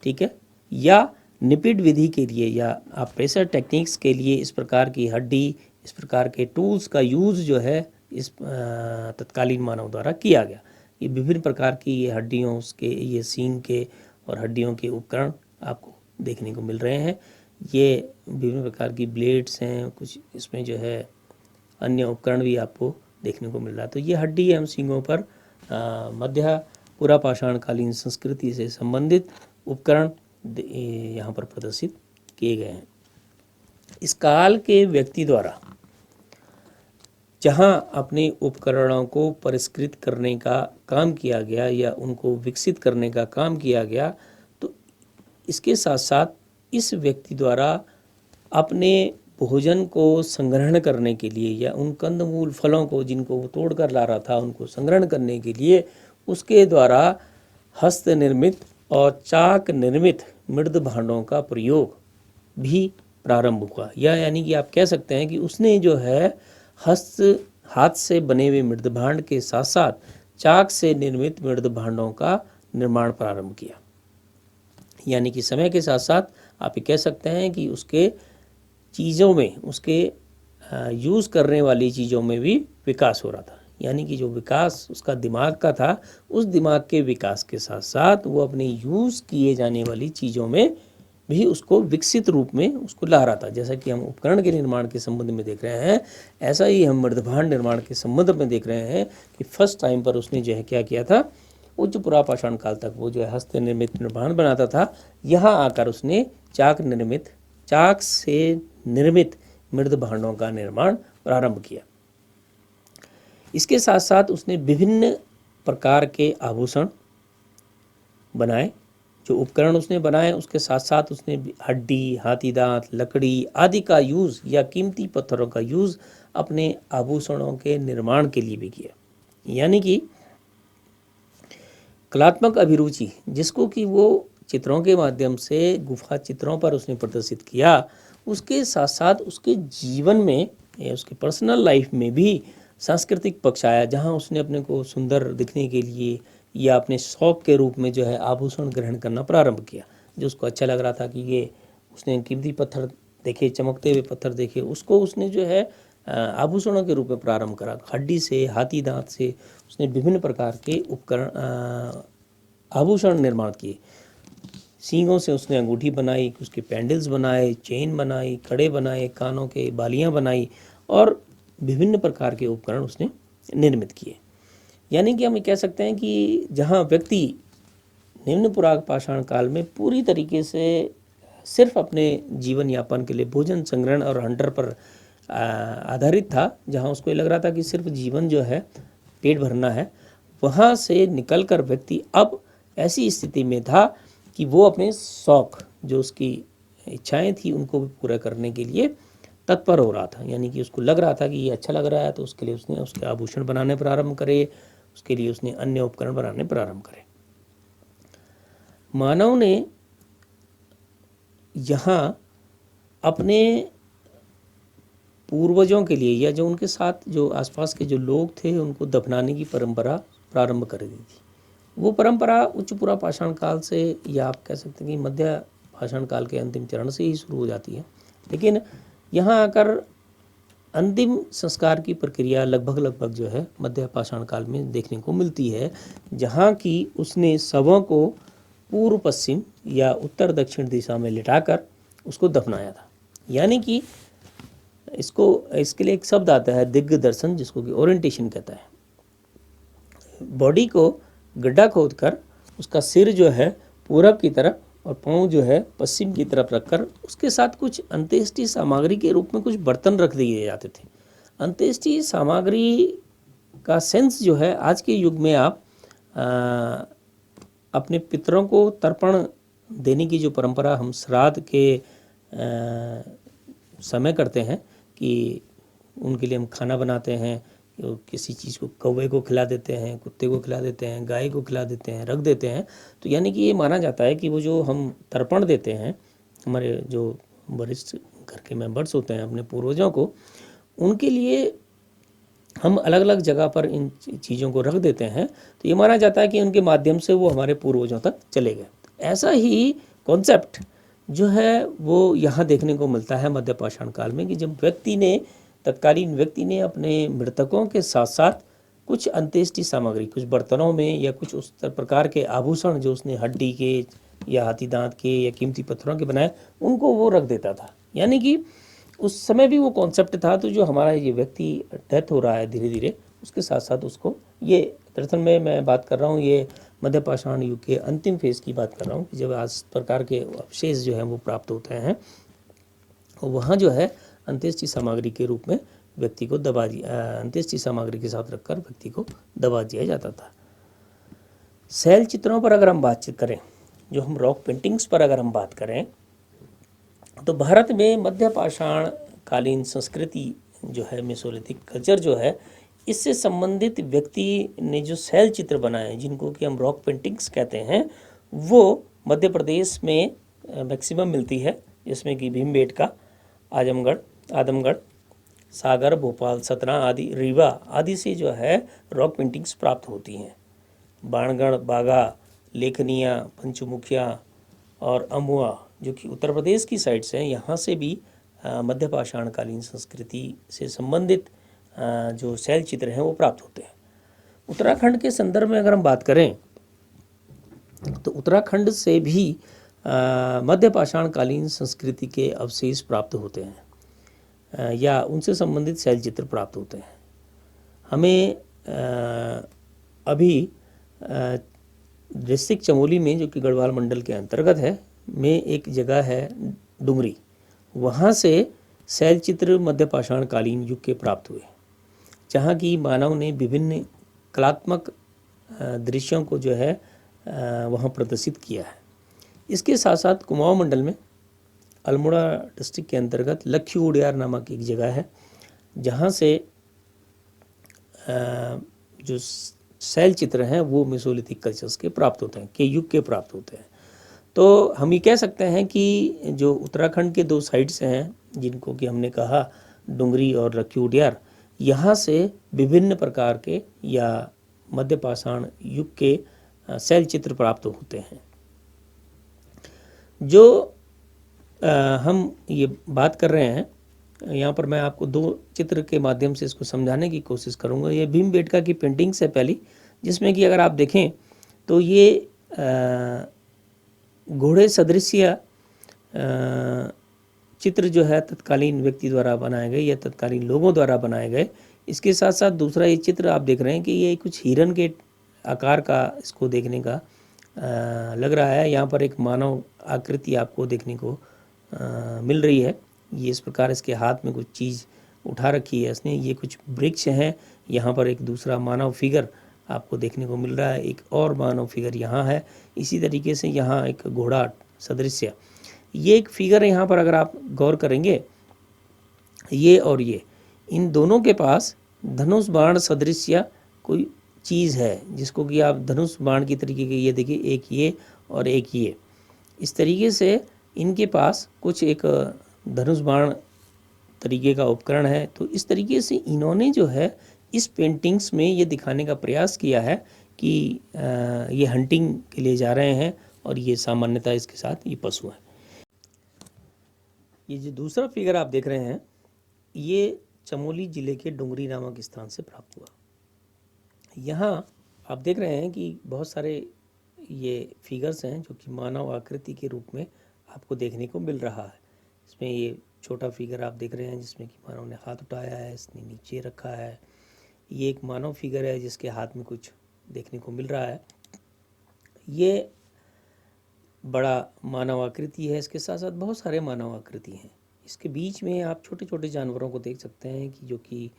ठीक है, या निपिड विधि के लिए या आप प्रेशर टेक्निक्स के लिए इस प्रकार की हड्डी, इस प्रकार के टूल्स का यूज़ जो है इस तत्कालीन मानव द्वारा किया गया। ये विभिन्न प्रकार की ये हड्डियों के, ये सींग के और हड्डियों के उपकरण आपको देखने को मिल रहे हैं। ये विभिन्न प्रकार की ब्लेड्स हैं, कुछ इसमें जो है अन्य उपकरण भी आपको देखने को मिल रहा है। तो ये हड्डी एवं सींगों पर मध्य पुरापाषाणकालीन संस्कृति से संबंधित उपकरण यहाँ पर प्रदर्शित किए गए हैं। इस काल के व्यक्ति द्वारा जहाँ अपने उपकरणों को परिष्कृत करने का काम किया गया या उनको विकसित करने का काम किया गया, तो इसके साथ साथ इस व्यक्ति द्वारा अपने भोजन को संग्रहण करने के लिए या उन कंदमूल फलों को जिनको वो तोड़ कर ला रहा था उनको संग्रहण करने के लिए उसके द्वारा हस्त निर्मित और चाक निर्मित मृद भांडों का प्रयोग भी प्रारंभ हुआ। या यानी कि आप कह सकते हैं कि उसने जो है हाथ से बने हुए मृद भांड के साथ साथ चाक से निर्मित मृद भांडों का निर्माण प्रारंभ किया। यानी कि समय के साथ साथ आप ये कह सकते हैं कि उसके चीज़ों में, उसके यूज़ करने वाली चीज़ों में भी विकास हो रहा था। यानी कि जो विकास उसका दिमाग का था, उस दिमाग के विकास के साथ साथ वो अपने यूज़ किए जाने वाली चीज़ों में भी उसको विकसित रूप में उसको ला रहा था। जैसा कि हम उपकरण के निर्माण के संबंध में देख रहे हैं, ऐसा ही हम मृदभांड निर्माण के संबंध में देख रहे हैं कि फर्स्ट टाइम पर उसने जो है क्या किया था, उच्च पुरापाषाण काल तक वो जो है हस्त निर्मित मृदभांड बनाता था। यहाँ आकर उसने चाक से निर्मित मृदभांडों का निर्माण प्रारंभ किया। इसके साथ साथ उसने विभिन्न प्रकार के आभूषण बनाए। जो उपकरण उसने बनाए उसके साथ साथ उसने हड्डी, हाथी दांत, लकड़ी आदि का यूज़ या कीमती पत्थरों का यूज़ अपने आभूषणों के निर्माण के लिए भी किया। यानी कि कलात्मक अभिरुचि जिसको कि वो चित्रों के माध्यम से गुफा चित्रों पर उसने प्रदर्शित किया, उसके साथ साथ उसके जीवन में या उसके पर्सनल लाइफ में भी सांस्कृतिक पक्ष आया, जहाँ उसने अपने को सुंदर दिखने के लिए या अपने शौक के रूप में जो है आभूषण ग्रहण करना प्रारंभ किया। जो उसको अच्छा लग रहा था कि ये उसने कीमती पत्थर देखे, चमकते हुए पत्थर देखे, उसको उसने जो है आभूषणों के रूप में प्रारंभ करा। हड्डी से, हाथी दांत से उसने विभिन्न प्रकार के उपकरण आभूषण निर्माण किए। सींगों से उसने अंगूठी बनाई, उसके पैंडल्स बनाए, चेन बनाई, कड़े बनाए, कानों के बालियां बनाई और विभिन्न प्रकार के उपकरण उसने निर्मित किए। यानी कि हम ये कह सकते हैं कि जहाँ व्यक्ति निम्न पुरापाषाण काल में पूरी तरीके से सिर्फ अपने जीवन यापन के लिए भोजन संग्रहण और हंटर पर आधारित था, जहाँ उसको ये लग रहा था कि सिर्फ जीवन जो है पेट भरना है, वहाँ से निकलकर व्यक्ति अब ऐसी स्थिति में था कि वो अपने शौक, जो उसकी इच्छाएं थी, उनको भी पूरा करने के लिए तत्पर हो रहा था। यानी कि उसको लग रहा था कि ये अच्छा लग रहा है, तो उसके लिए उसने उसके आभूषण बनाने प्रारंभ करे, उसके लिए उसने अन्य उपकरण बनाने प्रारंभ करे। मानव ने यहाँ अपने पूर्वजों के लिए या जो उनके साथ जो आसपास के जो लोग थे उनको दफनाने की परंपरा प्रारंभ कर दी थी। वो परंपरा उच्च पुरापाषाण काल से, या आप कह सकते हैं कि मध्य पाषाण काल के अंतिम चरण से ही शुरू हो जाती है। लेकिन यहाँ आकर अंतिम संस्कार की प्रक्रिया लगभग जो है मध्य पाषाण काल में देखने को मिलती है, जहाँ की उसने शवों को पूर्व पश्चिम या उत्तर दक्षिण दिशा में लिटाकर उसको दफनाया था। यानी कि इसके लिए एक शब्द आता है दिग्ग दर्शन, जिसको कि ओरिएंटेशन कहता है। बॉडी को गड्ढा खोदकर उसका सिर जो है पूरब की तरफ और पाँव जो है पश्चिम की तरफ रखकर उसके साथ कुछ अंत्येष्टि सामग्री के रूप में कुछ बर्तन रख दिए जाते थे। अंत्येष्टि सामग्री का सेंस जो है, आज के युग में आप अपने पितरों को तर्पण देने की जो परंपरा हम श्राद्ध के समय करते हैं कि उनके लिए हम खाना बनाते हैं, किसी चीज़ को, कौवे को खिला देते हैं, कुत्ते को खिला देते हैं, गाय को खिला देते हैं, रख देते हैं। तो यानी कि ये माना जाता है कि वो जो हम तर्पण देते हैं, हमारे जो वरिष्ठ घर के मेंबर्स होते हैं अपने पूर्वजों को, उनके लिए हम अलग अलग जगह पर इन चीज़ों को रख देते हैं। तो ये माना जाता है कि उनके माध्यम से वो हमारे पूर्वजों तक चले गए। ऐसा ही कॉन्सेप्ट जो है वो यहाँ देखने को मिलता है मध्य पाषाण काल में, कि जब तत्कालीन व्यक्ति ने अपने मृतकों के साथ साथ कुछ अंत्येष्टि सामग्री, कुछ बर्तनों में या कुछ उस प्रकार के आभूषण जो उसने हड्डी के या हाथी दांत के या कीमती पत्थरों के बनाए, उनको वो रख देता था। यानी कि उस समय भी वो कॉन्सेप्ट था। तो जो हमारा ये व्यक्ति डेथ हो रहा है धीरे धीरे, उसके साथ साथ उसको, ये दरअसल में मैं बात कर रहा हूँ ये मध्य पाषाण युग के अंतिम फेज की बात कर रहा हूँ, कि जब आज प्रकार के अवशेष जो हैं वो प्राप्त होते हैं, वहाँ जो है अंत्येष्टि सामग्री के रूप में व्यक्ति को अंत्येष्टि सामग्री के साथ रखकर व्यक्ति को दबा दिया जाता था। शैल चित्रों पर अगर हम बातचीत करें, जो हम रॉक पेंटिंग्स पर अगर हम बात करें, तो भारत में मध्य पाषाण कालीन संस्कृति जो है, मेसोलिथिक कल्चर जो है, इससे संबंधित व्यक्ति ने जो शैल चित्र बनाए, जिनको कि हम रॉक पेंटिंग्स कहते हैं, वो मध्य प्रदेश में मैक्सिमम मिलती है, जिसमें कि भीमबेटका, आदमगढ़, सागर, भोपाल, सतना आदि, रीवा आदि से जो है रॉक पेंटिंग्स प्राप्त होती हैं। बाणगढ़, बाघा, लेखनिया, पंचमुखिया और अमुआ जो कि उत्तर प्रदेश की साइड से हैं, यहाँ से भी मध्य पाषाणकालीन संस्कृति से संबंधित जो शैल चित्र हैं वो प्राप्त होते हैं। उत्तराखंड के संदर्भ में अगर हम बात करें तो उत्तराखंड से भी मध्य पाषाणकालीन संस्कृति के अवशेष प्राप्त होते हैं या उनसे संबंधित शैल चित्र प्राप्त होते हैं। हमें अभी डिस्ट्रिक्ट चमोली में, जो कि गढ़वाल मंडल के अंतर्गत है, में एक जगह है डुंगरी, वहाँ से शैल चित्र मध्य पाषाणकालीन युग के प्राप्त हुए, जहाँ की मानव ने विभिन्न कलात्मक दृश्यों को जो है वहाँ प्रदर्शित किया है। इसके साथ साथ कुमाऊं मंडल में अल्मोड़ा डिस्ट्रिक्ट के अंतर्गत लक्ष्य उड़ियार नामक एक जगह है, जहाँ से जो शैल चित्र हैं वो मेसोलिथिक कल्चर्स के प्राप्त होते हैं, के युग के प्राप्त होते हैं। तो हम ये कह सकते हैं कि जो उत्तराखंड के दो साइड्स हैं, जिनको कि हमने कहा डुंगरी और लक्ष्य उड़ियार, यहाँ से विभिन्न प्रकार के या मध्य पाषाण युग के शैल चित्र प्राप्त होते हैं। जो हम ये बात कर रहे हैं, यहाँ पर मैं आपको दो चित्र के माध्यम से इसको समझाने की कोशिश करूँगा। ये भीमबेटका की पेंटिंग्स है पहली, जिसमें कि अगर आप देखें तो ये घोड़े सदृश्य चित्र जो है तत्कालीन व्यक्ति द्वारा बनाए गए या तत्कालीन लोगों द्वारा बनाए गए। इसके साथ साथ दूसरा ये चित्र आप देख रहे हैं कि ये कुछ हिरन के आकार का इसको देखने का लग रहा है। यहाँ पर एक मानव आकृति आपको देखने को मिल रही है। ये इस प्रकार इसके हाथ में कुछ चीज़ उठा रखी है इसने। ये कुछ वृक्ष हैं। यहाँ पर एक दूसरा मानव फिगर आपको देखने को मिल रहा है, एक और मानव फिगर यहाँ है। इसी तरीके से यहाँ एक घोड़ा सदृश्य, ये एक फिगर है। यहाँ पर अगर आप गौर करेंगे, ये और ये, इन दोनों के पास धनुष बाण सदृश्य कोई चीज़ है, जिसको कि आप धनुष बाण की तरीके के, ये देखिए, एक ये और एक ये, इस तरीके से इनके पास कुछ एक धनुष बाण तरीके का उपकरण है। तो इस तरीके से इन्होंने जो है इस पेंटिंग्स में ये दिखाने का प्रयास किया है कि ये हंटिंग के लिए जा रहे हैं और ये सामान्यतः इसके साथ ये पशु हैं। ये जो दूसरा फिगर आप देख रहे हैं, ये चमोली जिले के डुंगरी नामक स्थान से प्राप्त हुआ। यहाँ आप देख रहे हैं कि बहुत सारे ये फिगर्स हैं जो कि मानव आकृति के रूप में आपको देखने को मिल रहा है। इसमें ये छोटा फिगर आप देख रहे हैं जिसमें कि मानव ने हाथ उठाया है, इसने नीचे रखा है। ये एक मानव फिगर है जिसके हाथ में कुछ देखने को मिल रहा है। ये बड़ा मानव आकृति है। इसके साथ साथ बहुत सारे मानव आकृति हैं। इसके बीच में आप छोटे छोटे जानवरों को देख सकते हैं कि जो कि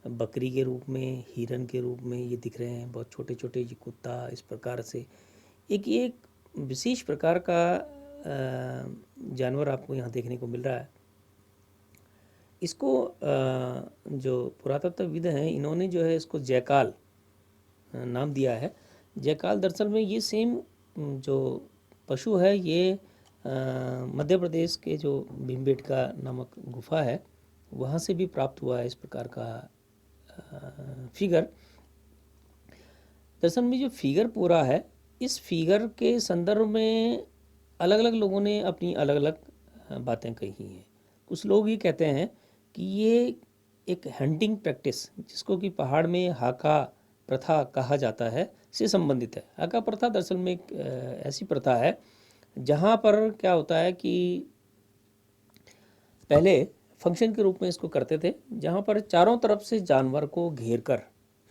बकरी के रूप में, हिरन के रूप में ये दिख रहे हैं, बहुत छोटे छोटे, ये कुत्ता, इस प्रकार से एक विशेष प्रकार का जानवर आपको यहाँ देखने को मिल रहा है। इसको जो पुरातत्वविद हैं, इन्होंने जो है इसको जयकाल नाम दिया है। जयकाल दरअसल में ये सेम जो पशु है, ये मध्य प्रदेश के जो भीमबेटका नामक गुफा है, वहाँ से भी प्राप्त हुआ है इस प्रकार का फिगर। दरअसल में जो फिगर पूरा है, इस फिगर के संदर्भ में अलग अलग लोगों ने अपनी अलग अलग बातें कही हैं। कुछ लोग ये कहते हैं कि ये एक हंटिंग प्रैक्टिस, जिसको कि पहाड़ में हाका प्रथा कहा जाता है, से संबंधित है। हाका प्रथा दरअसल में एक ऐसी प्रथा है जहाँ पर क्या होता है कि पहले फंक्शन के रूप में इसको करते थे, जहाँ पर चारों तरफ से जानवर को घेर कर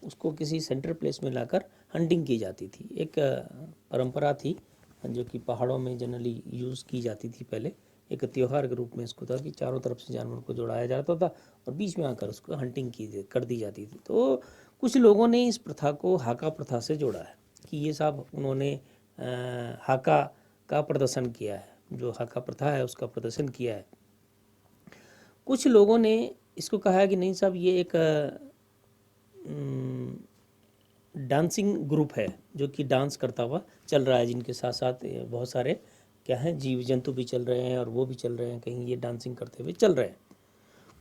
उसको किसी सेंटर प्लेस में लाकर हंटिंग की जाती थी। एक परंपरा थी जो कि पहाड़ों में जनरली यूज़ की जाती थी पहले। एक त्यौहार के रूप में इसको था कि चारों तरफ से जानवर को जोड़ाया जाता था और बीच में आकर उसको हंटिंग कर दी जाती थी। तो कुछ लोगों ने इस प्रथा को हाका प्रथा से जोड़ा है कि ये सब उन्होंने हाका का प्रदर्शन किया है, जो हाका प्रथा है उसका प्रदर्शन किया है। कुछ लोगों ने इसको कहा है कि नहीं साहब, ये एक डांसिंग ग्रुप है जो कि डांस करता हुआ चल रहा है, जिनके साथ साथ बहुत सारे क्या हैं, जीव जंतु भी चल रहे हैं और वो भी चल रहे हैं, कहीं ये डांसिंग करते हुए चल रहे हैं।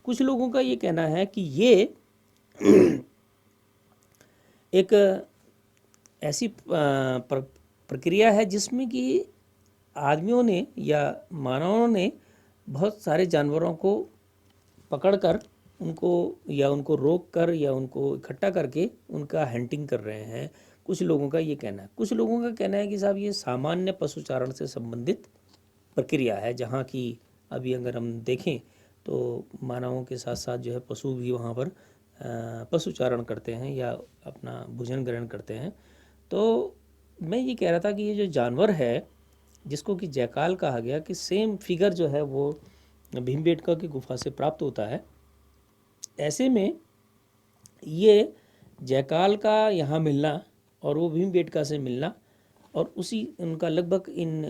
कुछ लोगों का ये कहना है कि ये एक ऐसी प्रक्रिया है जिसमें कि आदमियों ने या मानवों ने बहुत सारे जानवरों को पकड़कर उनको रोक कर या उनको इकट्ठा करके उनका हंटिंग कर रहे हैं। कुछ लोगों का ये कहना है, कुछ लोगों का कहना है कि साहब ये सामान्य पशुचारण से संबंधित प्रक्रिया है, जहाँ की अभी अगर हम देखें तो मानवों के साथ साथ जो है पशु भी वहाँ पर पशुचारण करते हैं या अपना भोजन ग्रहण करते हैं। तो मैं ये कह रहा था कि ये जो जानवर है जिसको कि जयकाल कहा गया, कि सेम फिगर जो है वो भीमबेटका की गुफा से प्राप्त होता है। ऐसे में ये जयकाल का यहाँ मिलना और वो भीमबेटका से मिलना और उसी उनका लगभग इन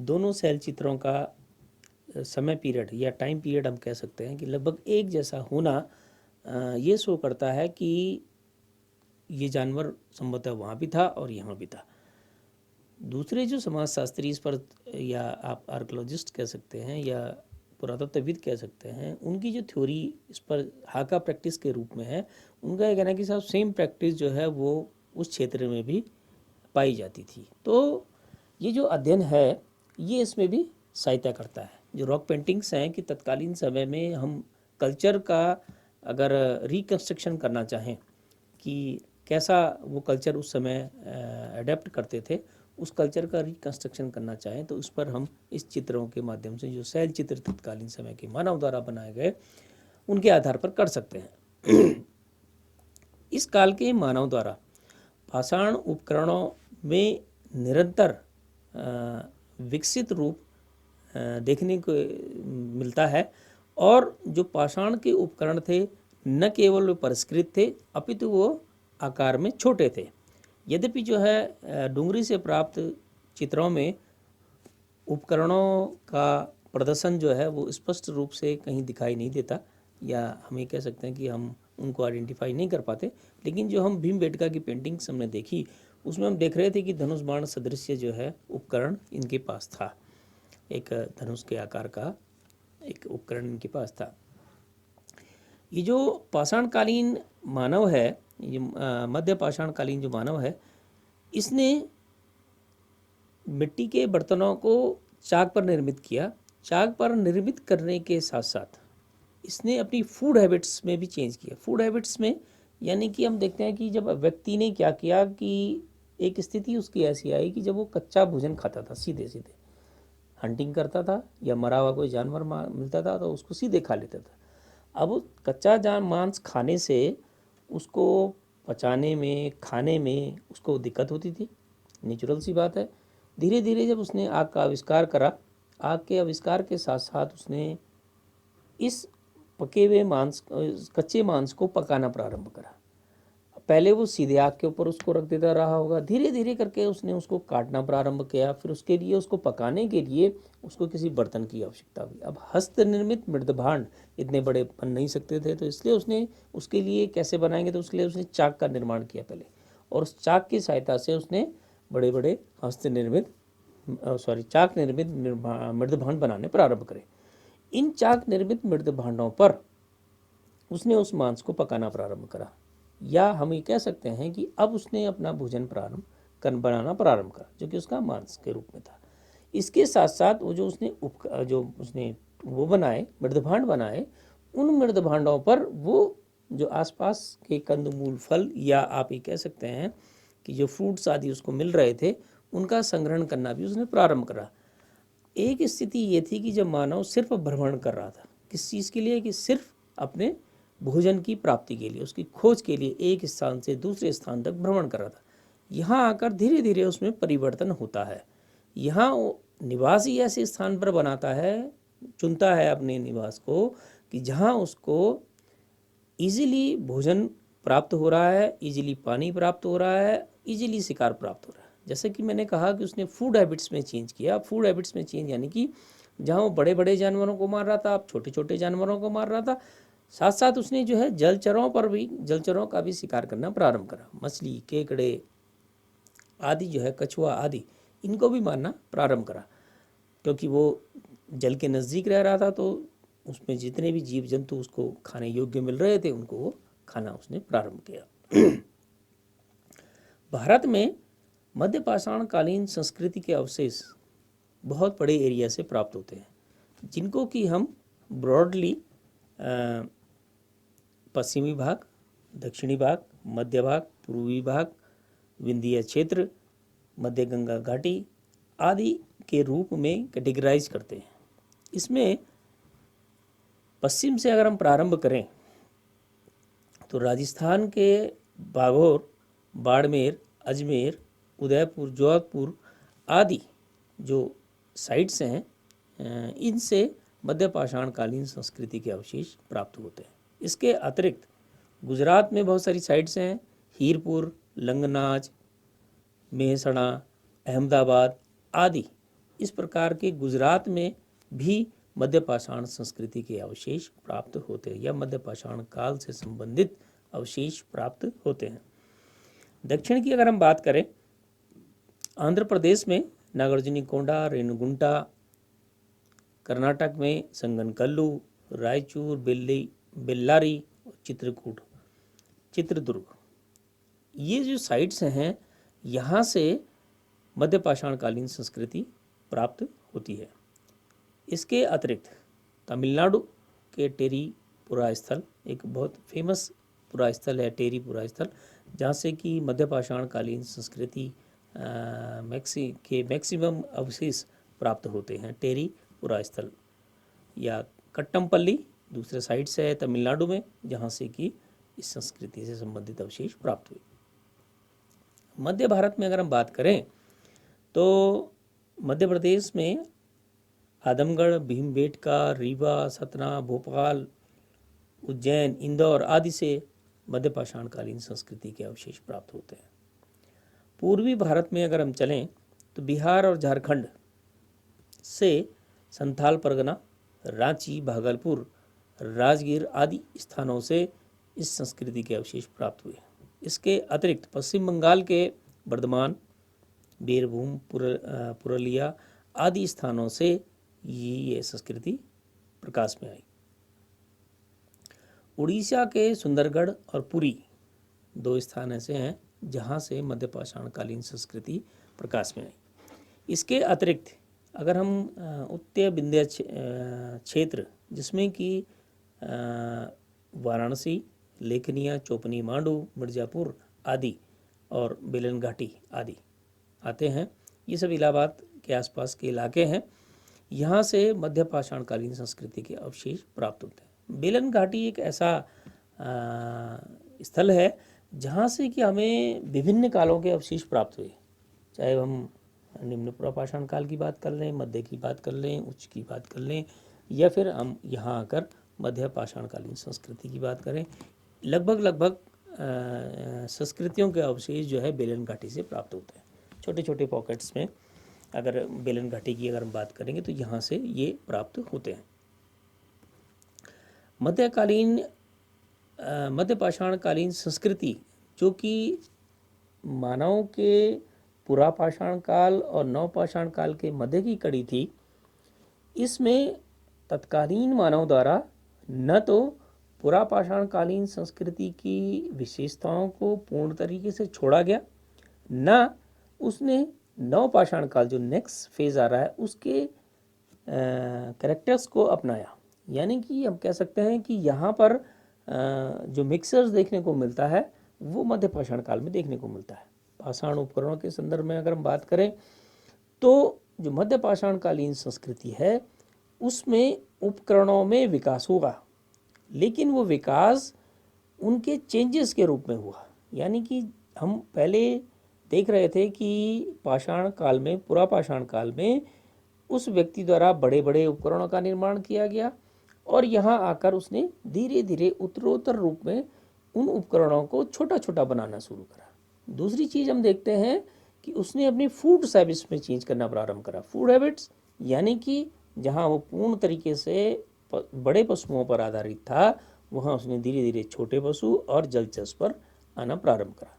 दोनों शैल चित्रों का समय पीरियड या टाइम पीरियड हम कह सकते हैं कि लगभग एक जैसा होना ये शो करता है कि ये जानवर संभवतः वहाँ भी था और यहाँ भी था। दूसरे जो समाजशास्त्री इस पर, या आप आर्कोलॉजिस्ट कह सकते हैं या पुरातत्वविद कह सकते हैं, उनकी जो थ्योरी इस पर हाका प्रैक्टिस के रूप में है, उनका ये कहना है कि साहब सेम प्रैक्टिस जो है वो उस क्षेत्र में भी पाई जाती थी। तो ये जो अध्ययन है ये इसमें भी सहायता करता है। जो रॉक पेंटिंग्स हैं कि तत्कालीन समय में हम कल्चर का अगर रिकन्स्ट्रक्शन करना चाहें कि कैसा वो कल्चर उस समय अडेप्ट करते थे, उस कल्चर का रिकन्स्ट्रक्शन करना चाहें तो उस पर हम इस चित्रों के माध्यम से, जो शैल चित्र तत्कालीन समय के मानव द्वारा बनाए गए, उनके आधार पर कर सकते हैं। इस काल के मानव द्वारा पाषाण उपकरणों में निरंतर विकसित रूप देखने को मिलता है, और जो पाषाण के उपकरण थे न केवल वे परिष्कृत थे अपितु वो आकार में छोटे थे। यद्यपि जो है डूंगरी से प्राप्त चित्रों में उपकरणों का प्रदर्शन जो है वो स्पष्ट रूप से कहीं दिखाई नहीं देता, या हम ये कह सकते हैं कि हम उनको आइडेंटिफाई नहीं कर पाते। लेकिन जो हम भीमबेटका की पेंटिंग्स हमने देखी उसमें हम देख रहे थे कि धनुष बाण सदृश जो है उपकरण इनके पास था, एक धनुष के आकार का एक उपकरण इनके पास था। ये जो पाषाणकालीन मानव है, ये मध्य पाषाणकालीन जो मानव है, इसने मिट्टी के बर्तनों को चाक पर निर्मित किया। चाक पर निर्मित करने के साथ साथ इसने अपनी फूड हैबिट्स में भी चेंज किया। फूड हैबिट्स में यानी कि हम देखते हैं कि जब व्यक्ति ने क्या किया कि एक स्थिति उसकी ऐसी आई कि जब वो कच्चा भोजन खाता था, सीधे सीधे हंटिंग करता था या मरा हुआ कोई जानवर मिलता था तो उसको सीधे खा लेता था। अब कच्चा मांस खाने से उसको पचाने में, खाने में उसको दिक्कत होती थी, नेचुरल सी बात है। धीरे धीरे जब उसने आग का आविष्कार करा, आग के आविष्कार के साथ साथ उसने इस पके हुए मांस, कच्चे मांस को पकाना प्रारंभ करा। पहले वो सीधे आग के ऊपर उसको रख देता रहा होगा, धीरे धीरे करके उसने उसको काटना प्रारंभ किया। फिर उसके लिए, उसको पकाने के लिए उसको किसी बर्तन की आवश्यकता हुई। अब हस्त निर्मित मृद भांड इतने बड़े बन नहीं सकते थे, तो इसलिए उसने उसके लिए कैसे बनाएंगे, तो उसके लिए उसने चाक का निर्माण किया पहले, और उस चाक की सहायता से उसने बड़े बड़े चाक निर्मित मृद भांड बनाने प्रारंभ करे। इन चाक निर्मित मृद भांडों पर उसने उस मांस को पकाना प्रारंभ करा, या हम ये कह सकते हैं कि अब उसने अपना भोजन बनाना प्रारंभ करा, जो कि उसका मांस के रूप में था। इसके साथ साथ वो जो उसने वो बनाए, मृदभांड बनाए, उन मृदभांडों पर वो जो आसपास के कंदमूल, फल, या आप ये कह सकते हैं कि जो फ्रूट्स आदि उसको मिल रहे थे, उनका संग्रहण करना भी उसने प्रारंभ करा। एक स्थिति ये थी कि जब मानव सिर्फ भ्रमण कर रहा था, किस चीज़ के लिए, कि सिर्फ अपने भोजन की प्राप्ति के लिए, उसकी खोज के लिए एक स्थान से दूसरे स्थान तक भ्रमण कर रहा था। यहाँ आकर धीरे धीरे उसमें परिवर्तन होता है। यहाँ निवास ही ऐसे स्थान पर बनाता है, चुनता है अपने निवास को, कि जहाँ उसको इजीली भोजन प्राप्त हो रहा है, इजीली पानी प्राप्त हो रहा है, इजीली शिकार प्राप्त हो रहा है। जैसे कि मैंने कहा कि उसने फूड हैबिट्स में चेंज किया। फूड हैबिट्स में चेंज यानी कि जहाँ वो बड़े बड़े जानवरों को मार रहा था, अब छोटे छोटे जानवरों को मार रहा था। साथ साथ उसने जो है जलचरों का भी शिकार करना प्रारंभ करा। मछली, केकड़े आदि जो है, कछुआ आदि, इनको भी मारना प्रारंभ करा, क्योंकि वो जल के नज़दीक रह रहा था, तो उसमें जितने भी जीव जंतु उसको खाने योग्य मिल रहे थे उनको वो खाना उसने प्रारंभ किया। भारत में मध्य पाषाण कालीन संस्कृति के अवशेष बहुत बड़े एरिया से प्राप्त होते हैं, जिनको कि हम ब्रॉडली पश्चिमी भाग, दक्षिणी भाग, मध्य भाग, पूर्वी भाग, विंध्य क्षेत्र, मध्य गंगा घाटी आदि के रूप में कैटेगराइज करते हैं। इसमें पश्चिम से अगर हम प्रारंभ करें तो राजस्थान के बागोर, बाड़मेर, अजमेर, उदयपुर, जोधपुर आदि जो साइट्स हैं, इनसे मध्य पाषाण कालीन संस्कृति के अवशेष प्राप्त होते हैं। इसके अतिरिक्त गुजरात में बहुत सारी साइट्स हैं, हीरपुर, लंगनाज, मेहसणा, अहमदाबाद आदि। इस प्रकार के गुजरात में भी मध्य पाषाण संस्कृति के अवशेष प्राप्त होते हैं या मध्य पाषाण काल से संबंधित अवशेष प्राप्त होते हैं। दक्षिण की अगर हम बात करें, आंध्र प्रदेश में नागार्जुनीकोंडा, रेणुगुंटा, कर्नाटक में संगनकल्लू, रायचूर, बेल्लारी, चित्रकूट, चित्रदुर्ग, ये जो साइट्स हैं यहाँ से मध्य पाषाण कालीन संस्कृति प्राप्त होती है। इसके अतिरिक्त तमिलनाडु के टेरी पुरा स्थल एक बहुत फेमस पुरा स्थल है, टेरी पुरा स्थल, जहाँ से कि मध्य पाषाण कालीन संस्कृति मैक्सिमम अवशेष प्राप्त होते हैं। टेरी पुरा स्थल या कट्टमपल्ली दूसरे साइड से है तमिलनाडु में, जहाँ से कि इस संस्कृति से संबंधित अवशेष प्राप्त हुए। मध्य भारत में अगर हम बात करें तो मध्य प्रदेश में आदमगढ़, भीमबेटका, रीवा, सतना, भोपाल, उज्जैन, इंदौर आदि से मध्य पाषाण कालीन संस्कृति के अवशेष प्राप्त होते हैं। पूर्वी भारत में अगर हम चलें तो बिहार और झारखंड से संथाल परगना, रांची, भागलपुर, राजगीर आदि स्थानों से इस संस्कृति के अवशेष प्राप्त हुए। इसके अतिरिक्त पश्चिम बंगाल के बर्धमान, बीरभूम, पुरुलिया आदि स्थानों से ये संस्कृति प्रकाश में आई। उड़ीसा के सुंदरगढ़ और पुरी दो स्थान ऐसे हैं जहाँ से मध्य पाषाण कालीन संस्कृति प्रकाश में आई। इसके अतिरिक्त अगर हम उत्तर विंध्य क्षेत्र, जिसमें कि वाराणसी, लेखनिया, चोपनी मांडू, मिर्ज़ापुर आदि और बेलन घाटी आदि आते हैं, ये सब इलाहाबाद के आसपास के इलाके हैं। यहाँ से मध्य पाषाण कालीन संस्कृति के अवशेष प्राप्त होते हैं। बेलन घाटी एक ऐसा स्थल है जहाँ से कि हमें विभिन्न कालों के अवशेष प्राप्त हुए, चाहे हम निम्न पुरापाषाण काल की बात कर लें, मध्य की बात कर लें, उच्च की बात कर लें, या फिर हम यहाँ आकर मध्य पाषाण कालीन संस्कृति की बात करें। लगभग संस्कृतियों के अवशेष जो है बेलन घाटी से प्राप्त होते हैं। छोटे छोटे पॉकेट्स में अगर बेलन घाटी की अगर हम बात करेंगे तो यहाँ से ये प्राप्त होते हैं। मध्य पाषाण कालीन संस्कृति जो कि मानव के पुरापाषाण काल और नवपाषाण काल के मध्य की कड़ी थी, इसमें तत्कालीन मानव द्वारा न तो पुरापाषाण कालीन संस्कृति की विशेषताओं को पूर्ण तरीके से छोड़ा गया, न उसने नवपाषाण काल जो नेक्स्ट फेज आ रहा है उसके कैरेक्टर्स को अपनाया। यानी कि हम कह सकते हैं कि यहाँ पर जो मिक्सर्स देखने को मिलता है वो मध्य पाषाण काल में देखने को मिलता है। पाषाण उपकरणों के संदर्भ में अगर हम बात करें तो जो मध्य पाषाण कालीन संस्कृति है उसमें उपकरणों में विकास होगा, लेकिन वो विकास उनके चेंजेस के रूप में हुआ। यानी कि हम पहले देख रहे थे कि पाषाण काल में, पुरापाषाण काल में उस व्यक्ति द्वारा बड़े बड़े उपकरणों का निर्माण किया गया और यहाँ आकर उसने धीरे धीरे उत्तरोत्तर रूप में उन उपकरणों को छोटा छोटा बनाना शुरू करा। दूसरी चीज़ हम देखते हैं कि उसने अपनी फूड हैबिट्स में चेंज करना प्रारंभ करा। फूड हैबिट्स यानी कि जहाँ वो पूर्ण तरीके से बड़े पशुओं पर आधारित था, वहाँ उसने धीरे धीरे छोटे पशु और जलचर पर आना प्रारंभ करा।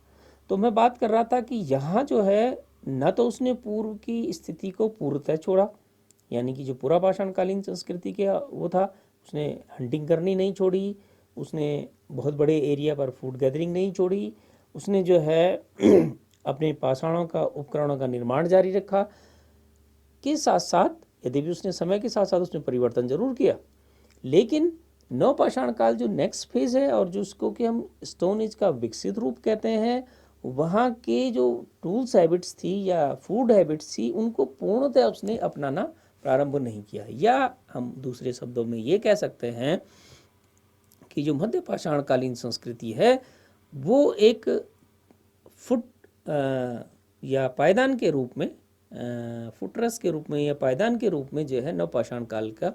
तो मैं बात कर रहा था कि यहाँ जो है न तो उसने पूर्व की स्थिति को पूर्णतः छोड़ा, यानी कि जो पुरापाषाण कालीन संस्कृति के वो था, उसने हंटिंग करनी नहीं छोड़ी, उसने बहुत बड़े एरिया पर फूड गैदरिंग नहीं छोड़ी, उसने जो है अपने पाषाणों का उपकरणों का निर्माण जारी रखा। के साथ साथ यद्यपि उसने समय के साथ साथ उसने परिवर्तन जरूर किया, लेकिन नवपाषाण काल जो नेक्स्ट फेज है और जो उसको कि हम स्टोन एज का विकसित रूप कहते हैं, वहाँ के जो टूल्स हैबिट्स थी या फूड हैबिट्स थी उनको पूर्णतः उसने अपनाना प्रारंभ नहीं किया। या हम दूसरे शब्दों में ये कह सकते हैं कि जो मध्य पाषाणकालीन संस्कृति है वो एक फुट या पायदान के रूप में, फुटरस के रूप में या पायदान के रूप में जो है नवपाषाण काल का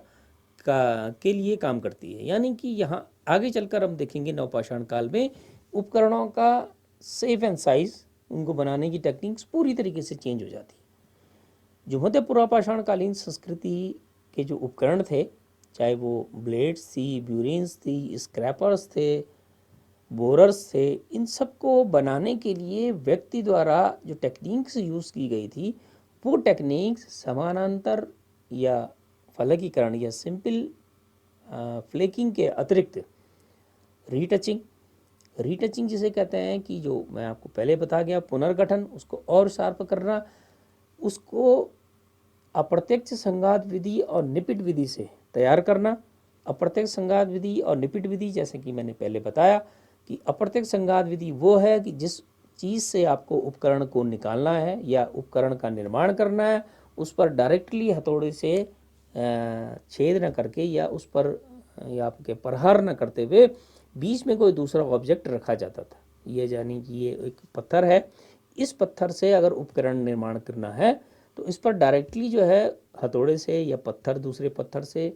के लिए काम करती है। यानी कि यहाँ आगे चलकर हम देखेंगे नवपाषाण काल में उपकरणों का शेप एंड साइज, उनको बनाने की टेक्निक्स पूरी तरीके से चेंज हो जाती है। जो मध्य पुरापाषाण कालीन संस्कृति के जो उपकरण थे, चाहे वो ब्लेड्स थी, ब्यूरेंस थी, स्क्रैपर्स थे, बोरर्स थे, इन सबको बनाने के लिए व्यक्ति द्वारा जो टेक्निक्स यूज़ की गई थी वो टेक्निक्स समानांतर या फलकीकरण या सिंपल फ्लेकिंग के अतिरिक्त रीटचिंग जिसे कहते हैं कि जो मैं आपको पहले बता गया पुनर्गठन, उसको और शार्प करना, उसको अप्रत्यक्ष संघात विधि और निपिट विधि से तैयार करना। अप्रत्यक्ष संघात विधि और निपिट विधि, जैसे कि मैंने पहले बताया कि अप्रत्यक्ष संघात विधि वो है कि जिस चीज़ से आपको उपकरण को निकालना है या उपकरण का निर्माण करना है उस पर डायरेक्टली हथौड़े से छेद न करके या उस पर या आपके प्रहार न करते हुए बीच में कोई दूसरा ऑब्जेक्ट रखा जाता था। ये यानी कि ये एक पत्थर है, इस पत्थर से अगर उपकरण निर्माण करना है तो इस पर डायरेक्टली जो है हथौड़े से या पत्थर दूसरे पत्थर से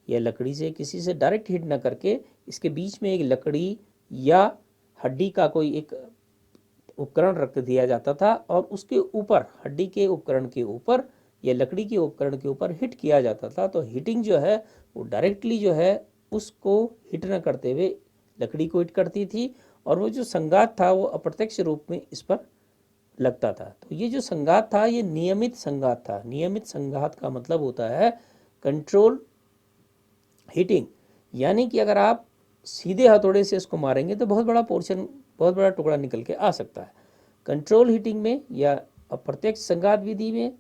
या लकड़ी से किसी से डायरेक्ट हिट न करके इसके बीच में एक लकड़ी या हड्डी का कोई एक उपकरण रख दिया जाता था और उसके ऊपर हड्डी के उपकरण के ऊपर या लकड़ी के उपकरण के ऊपर हिट किया जाता था। तो हिटिंग जो है वो डायरेक्टली जो है उसको हिट न करते हुए लकड़ी को हिट करती थी और वो जो संघात था वो अप्रत्यक्ष रूप में इस पर लगता था। तो ये जो संघात था ये नियमित संघात था। नियमित संघात का मतलब होता है कंट्रोल हिटिंग, यानी कि अगर आप सीधे हथौड़े से इसको मारेंगे तो बहुत बड़ा पोर्शन, बहुत बड़ा टुकड़ा निकल के आ सकता है। कंट्रोल हिटिंग में या अप्रत्यक्ष संघात विधि में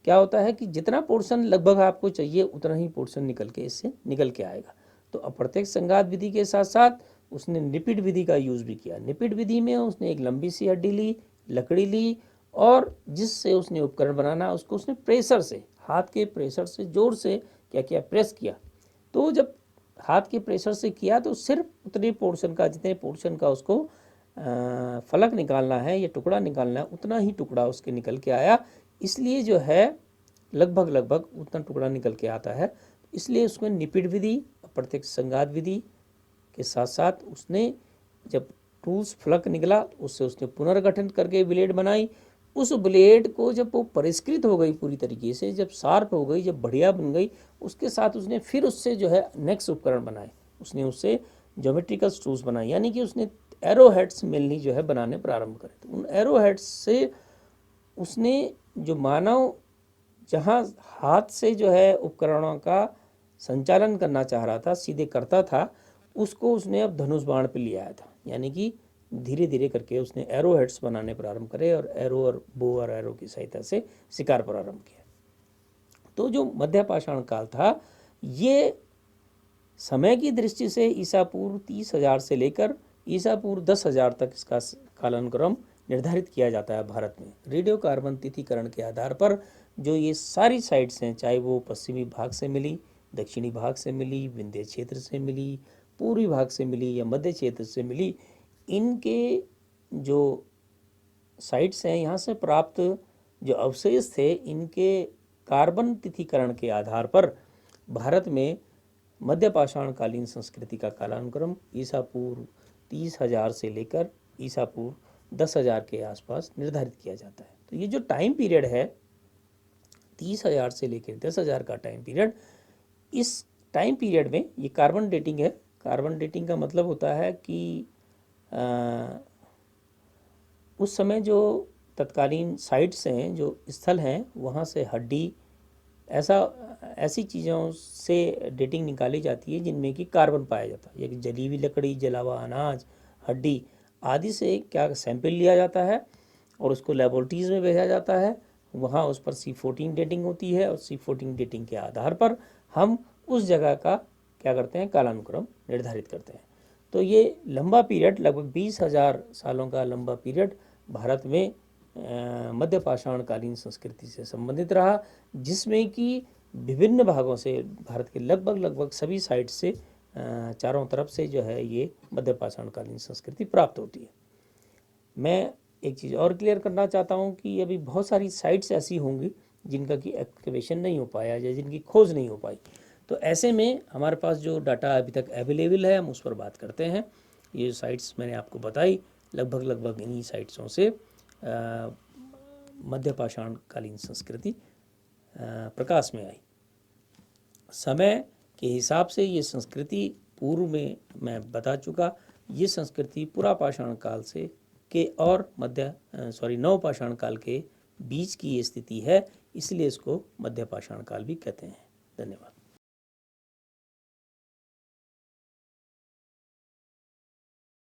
क्या होता है कि जितना पोर्शन लगभग आपको चाहिए उतना ही पोर्शन निकल के इससे निकल के आएगा। तो अप्रत्यक्ष संघात विधि के साथ साथ उसने निपिट विधि का यूज़ भी किया। निपिट विधि में उसने एक लंबी सी हड्डी ली, लकड़ी ली और जिससे उसने उपकरण बनाना उसको उसने प्रेशर से, हाथ के प्रेशर से जोर से क्या किया, प्रेस किया। तो जब हाथ के प्रेशर से किया तो सिर्फ उतने पोर्शन का, जितने पोर्शन का उसको फलक निकालना है या टुकड़ा निकालना है उतना ही टुकड़ा उसके निकल के आया। इसलिए जो है लगभग उतना टुकड़ा निकल के आता है। इसलिए उसमें निपिट विधि, अप्रत्यक्ष संघात विधि के साथ साथ उसने जब टूल्स फलक निकला उससे उसने पुनर्गठन करके ब्लेड बनाई। उस ब्लेड को जब वो परिष्कृत हो गई पूरी तरीके से, जब शार्प हो गई, जब बढ़िया बन गई, उसके साथ उसने फिर उससे जो है नेक्स्ट उपकरण बनाए। उसने उससे ज्योमेट्रिकल टूल्स बनाए, यानी कि उसने एरो हेड्स मिलनी जो है बनाने प्रारंभ करे। तो उन एरो हेड्स से उसने जो मानव जहाँ हाथ से जो है उपकरणों का संचालन करना चाह रहा था, सीधे करता था, उसको उसने अब धनुष बाण पे ले आया था। यानी कि धीरे धीरे करके उसने एरो हेड्स बनाने प्रारंभ करे और एरो और बो और एरो की सहायता से शिकार प्रारंभ किया। तो जो मध्य पाषाण काल था ये समय की दृष्टि से ईसा पूर्व 30,000 से लेकर ईसा पूर्व 10,000 तक इसका कालानुक्रम निर्धारित किया जाता है भारत में। रेडियो कार्बन तिथिकरण के आधार पर जो ये सारी साइट्स हैं, चाहे वो पश्चिमी भाग से मिली, दक्षिणी भाग से मिली, विंध्य क्षेत्र से मिली, पूर्वी भाग से मिली या मध्य क्षेत्र से मिली, इनके जो साइट्स हैं यहाँ से प्राप्त जो अवशेष थे इनके कार्बन तिथिकरण के आधार पर भारत में मध्य पाषाणकालीन संस्कृति का कालानुक्रम ईसा पूर्व 30,000 से लेकर ईसा पूर्व 10,000 के आसपास निर्धारित किया जाता है। तो ये जो टाइम पीरियड है 30,000 से लेकर 10,000 का टाइम पीरियड, इस टाइम पीरियड में ये कार्बन डेटिंग है। कार्बन डेटिंग का मतलब होता है कि उस समय जो तत्कालीन साइट्स हैं, जो स्थल हैं, वहाँ से हड्डी ऐसी चीज़ों से डेटिंग निकाली जाती है जिनमें कि कार्बन पाया जाता है। या जली हुई लकड़ी, जला हुआ अनाज, हड्डी आदि से क्या सैंपल लिया जाता है और उसको लेबोरेटरीज़ में भेजा जाता है। वहाँ उस पर C14 डेटिंग होती है और C14 डेटिंग के आधार पर हम उस जगह का क्या करते हैं, कालानुक्रम निर्धारित करते हैं। तो ये लंबा पीरियड, लगभग 20,000 सालों का लंबा पीरियड भारत में मध्य पाषाणकालीन संस्कृति से संबंधित रहा, जिसमें कि विभिन्न भागों से, भारत के लगभग सभी साइड से, चारों तरफ से जो है ये मध्य पाषाणकालीन संस्कृति प्राप्त होती है। मैं एक चीज़ और क्लियर करना चाहता हूँ कि अभी बहुत सारी साइट्स ऐसी होंगी जिनका कि एक्सकवेशन नहीं हो पाया या जिनकी खोज नहीं हो पाई। तो ऐसे में हमारे पास जो डाटा अभी तक अवेलेबल है हम उस पर बात करते हैं। ये जो साइट्स मैंने आपको बताई, लगभग इन्हीं साइट्सों से मध्य पाषाणकालीन संस्कृति प्रकाश में आई। समय के हिसाब से ये संस्कृति, पूर्व में मैं बता चुका, ये संस्कृति पुरापाषाण काल से के और नवपाषाण काल के बीच की ये स्थिति है, इसलिए इसको मध्य पाषाण काल भी कहते हैं। धन्यवाद।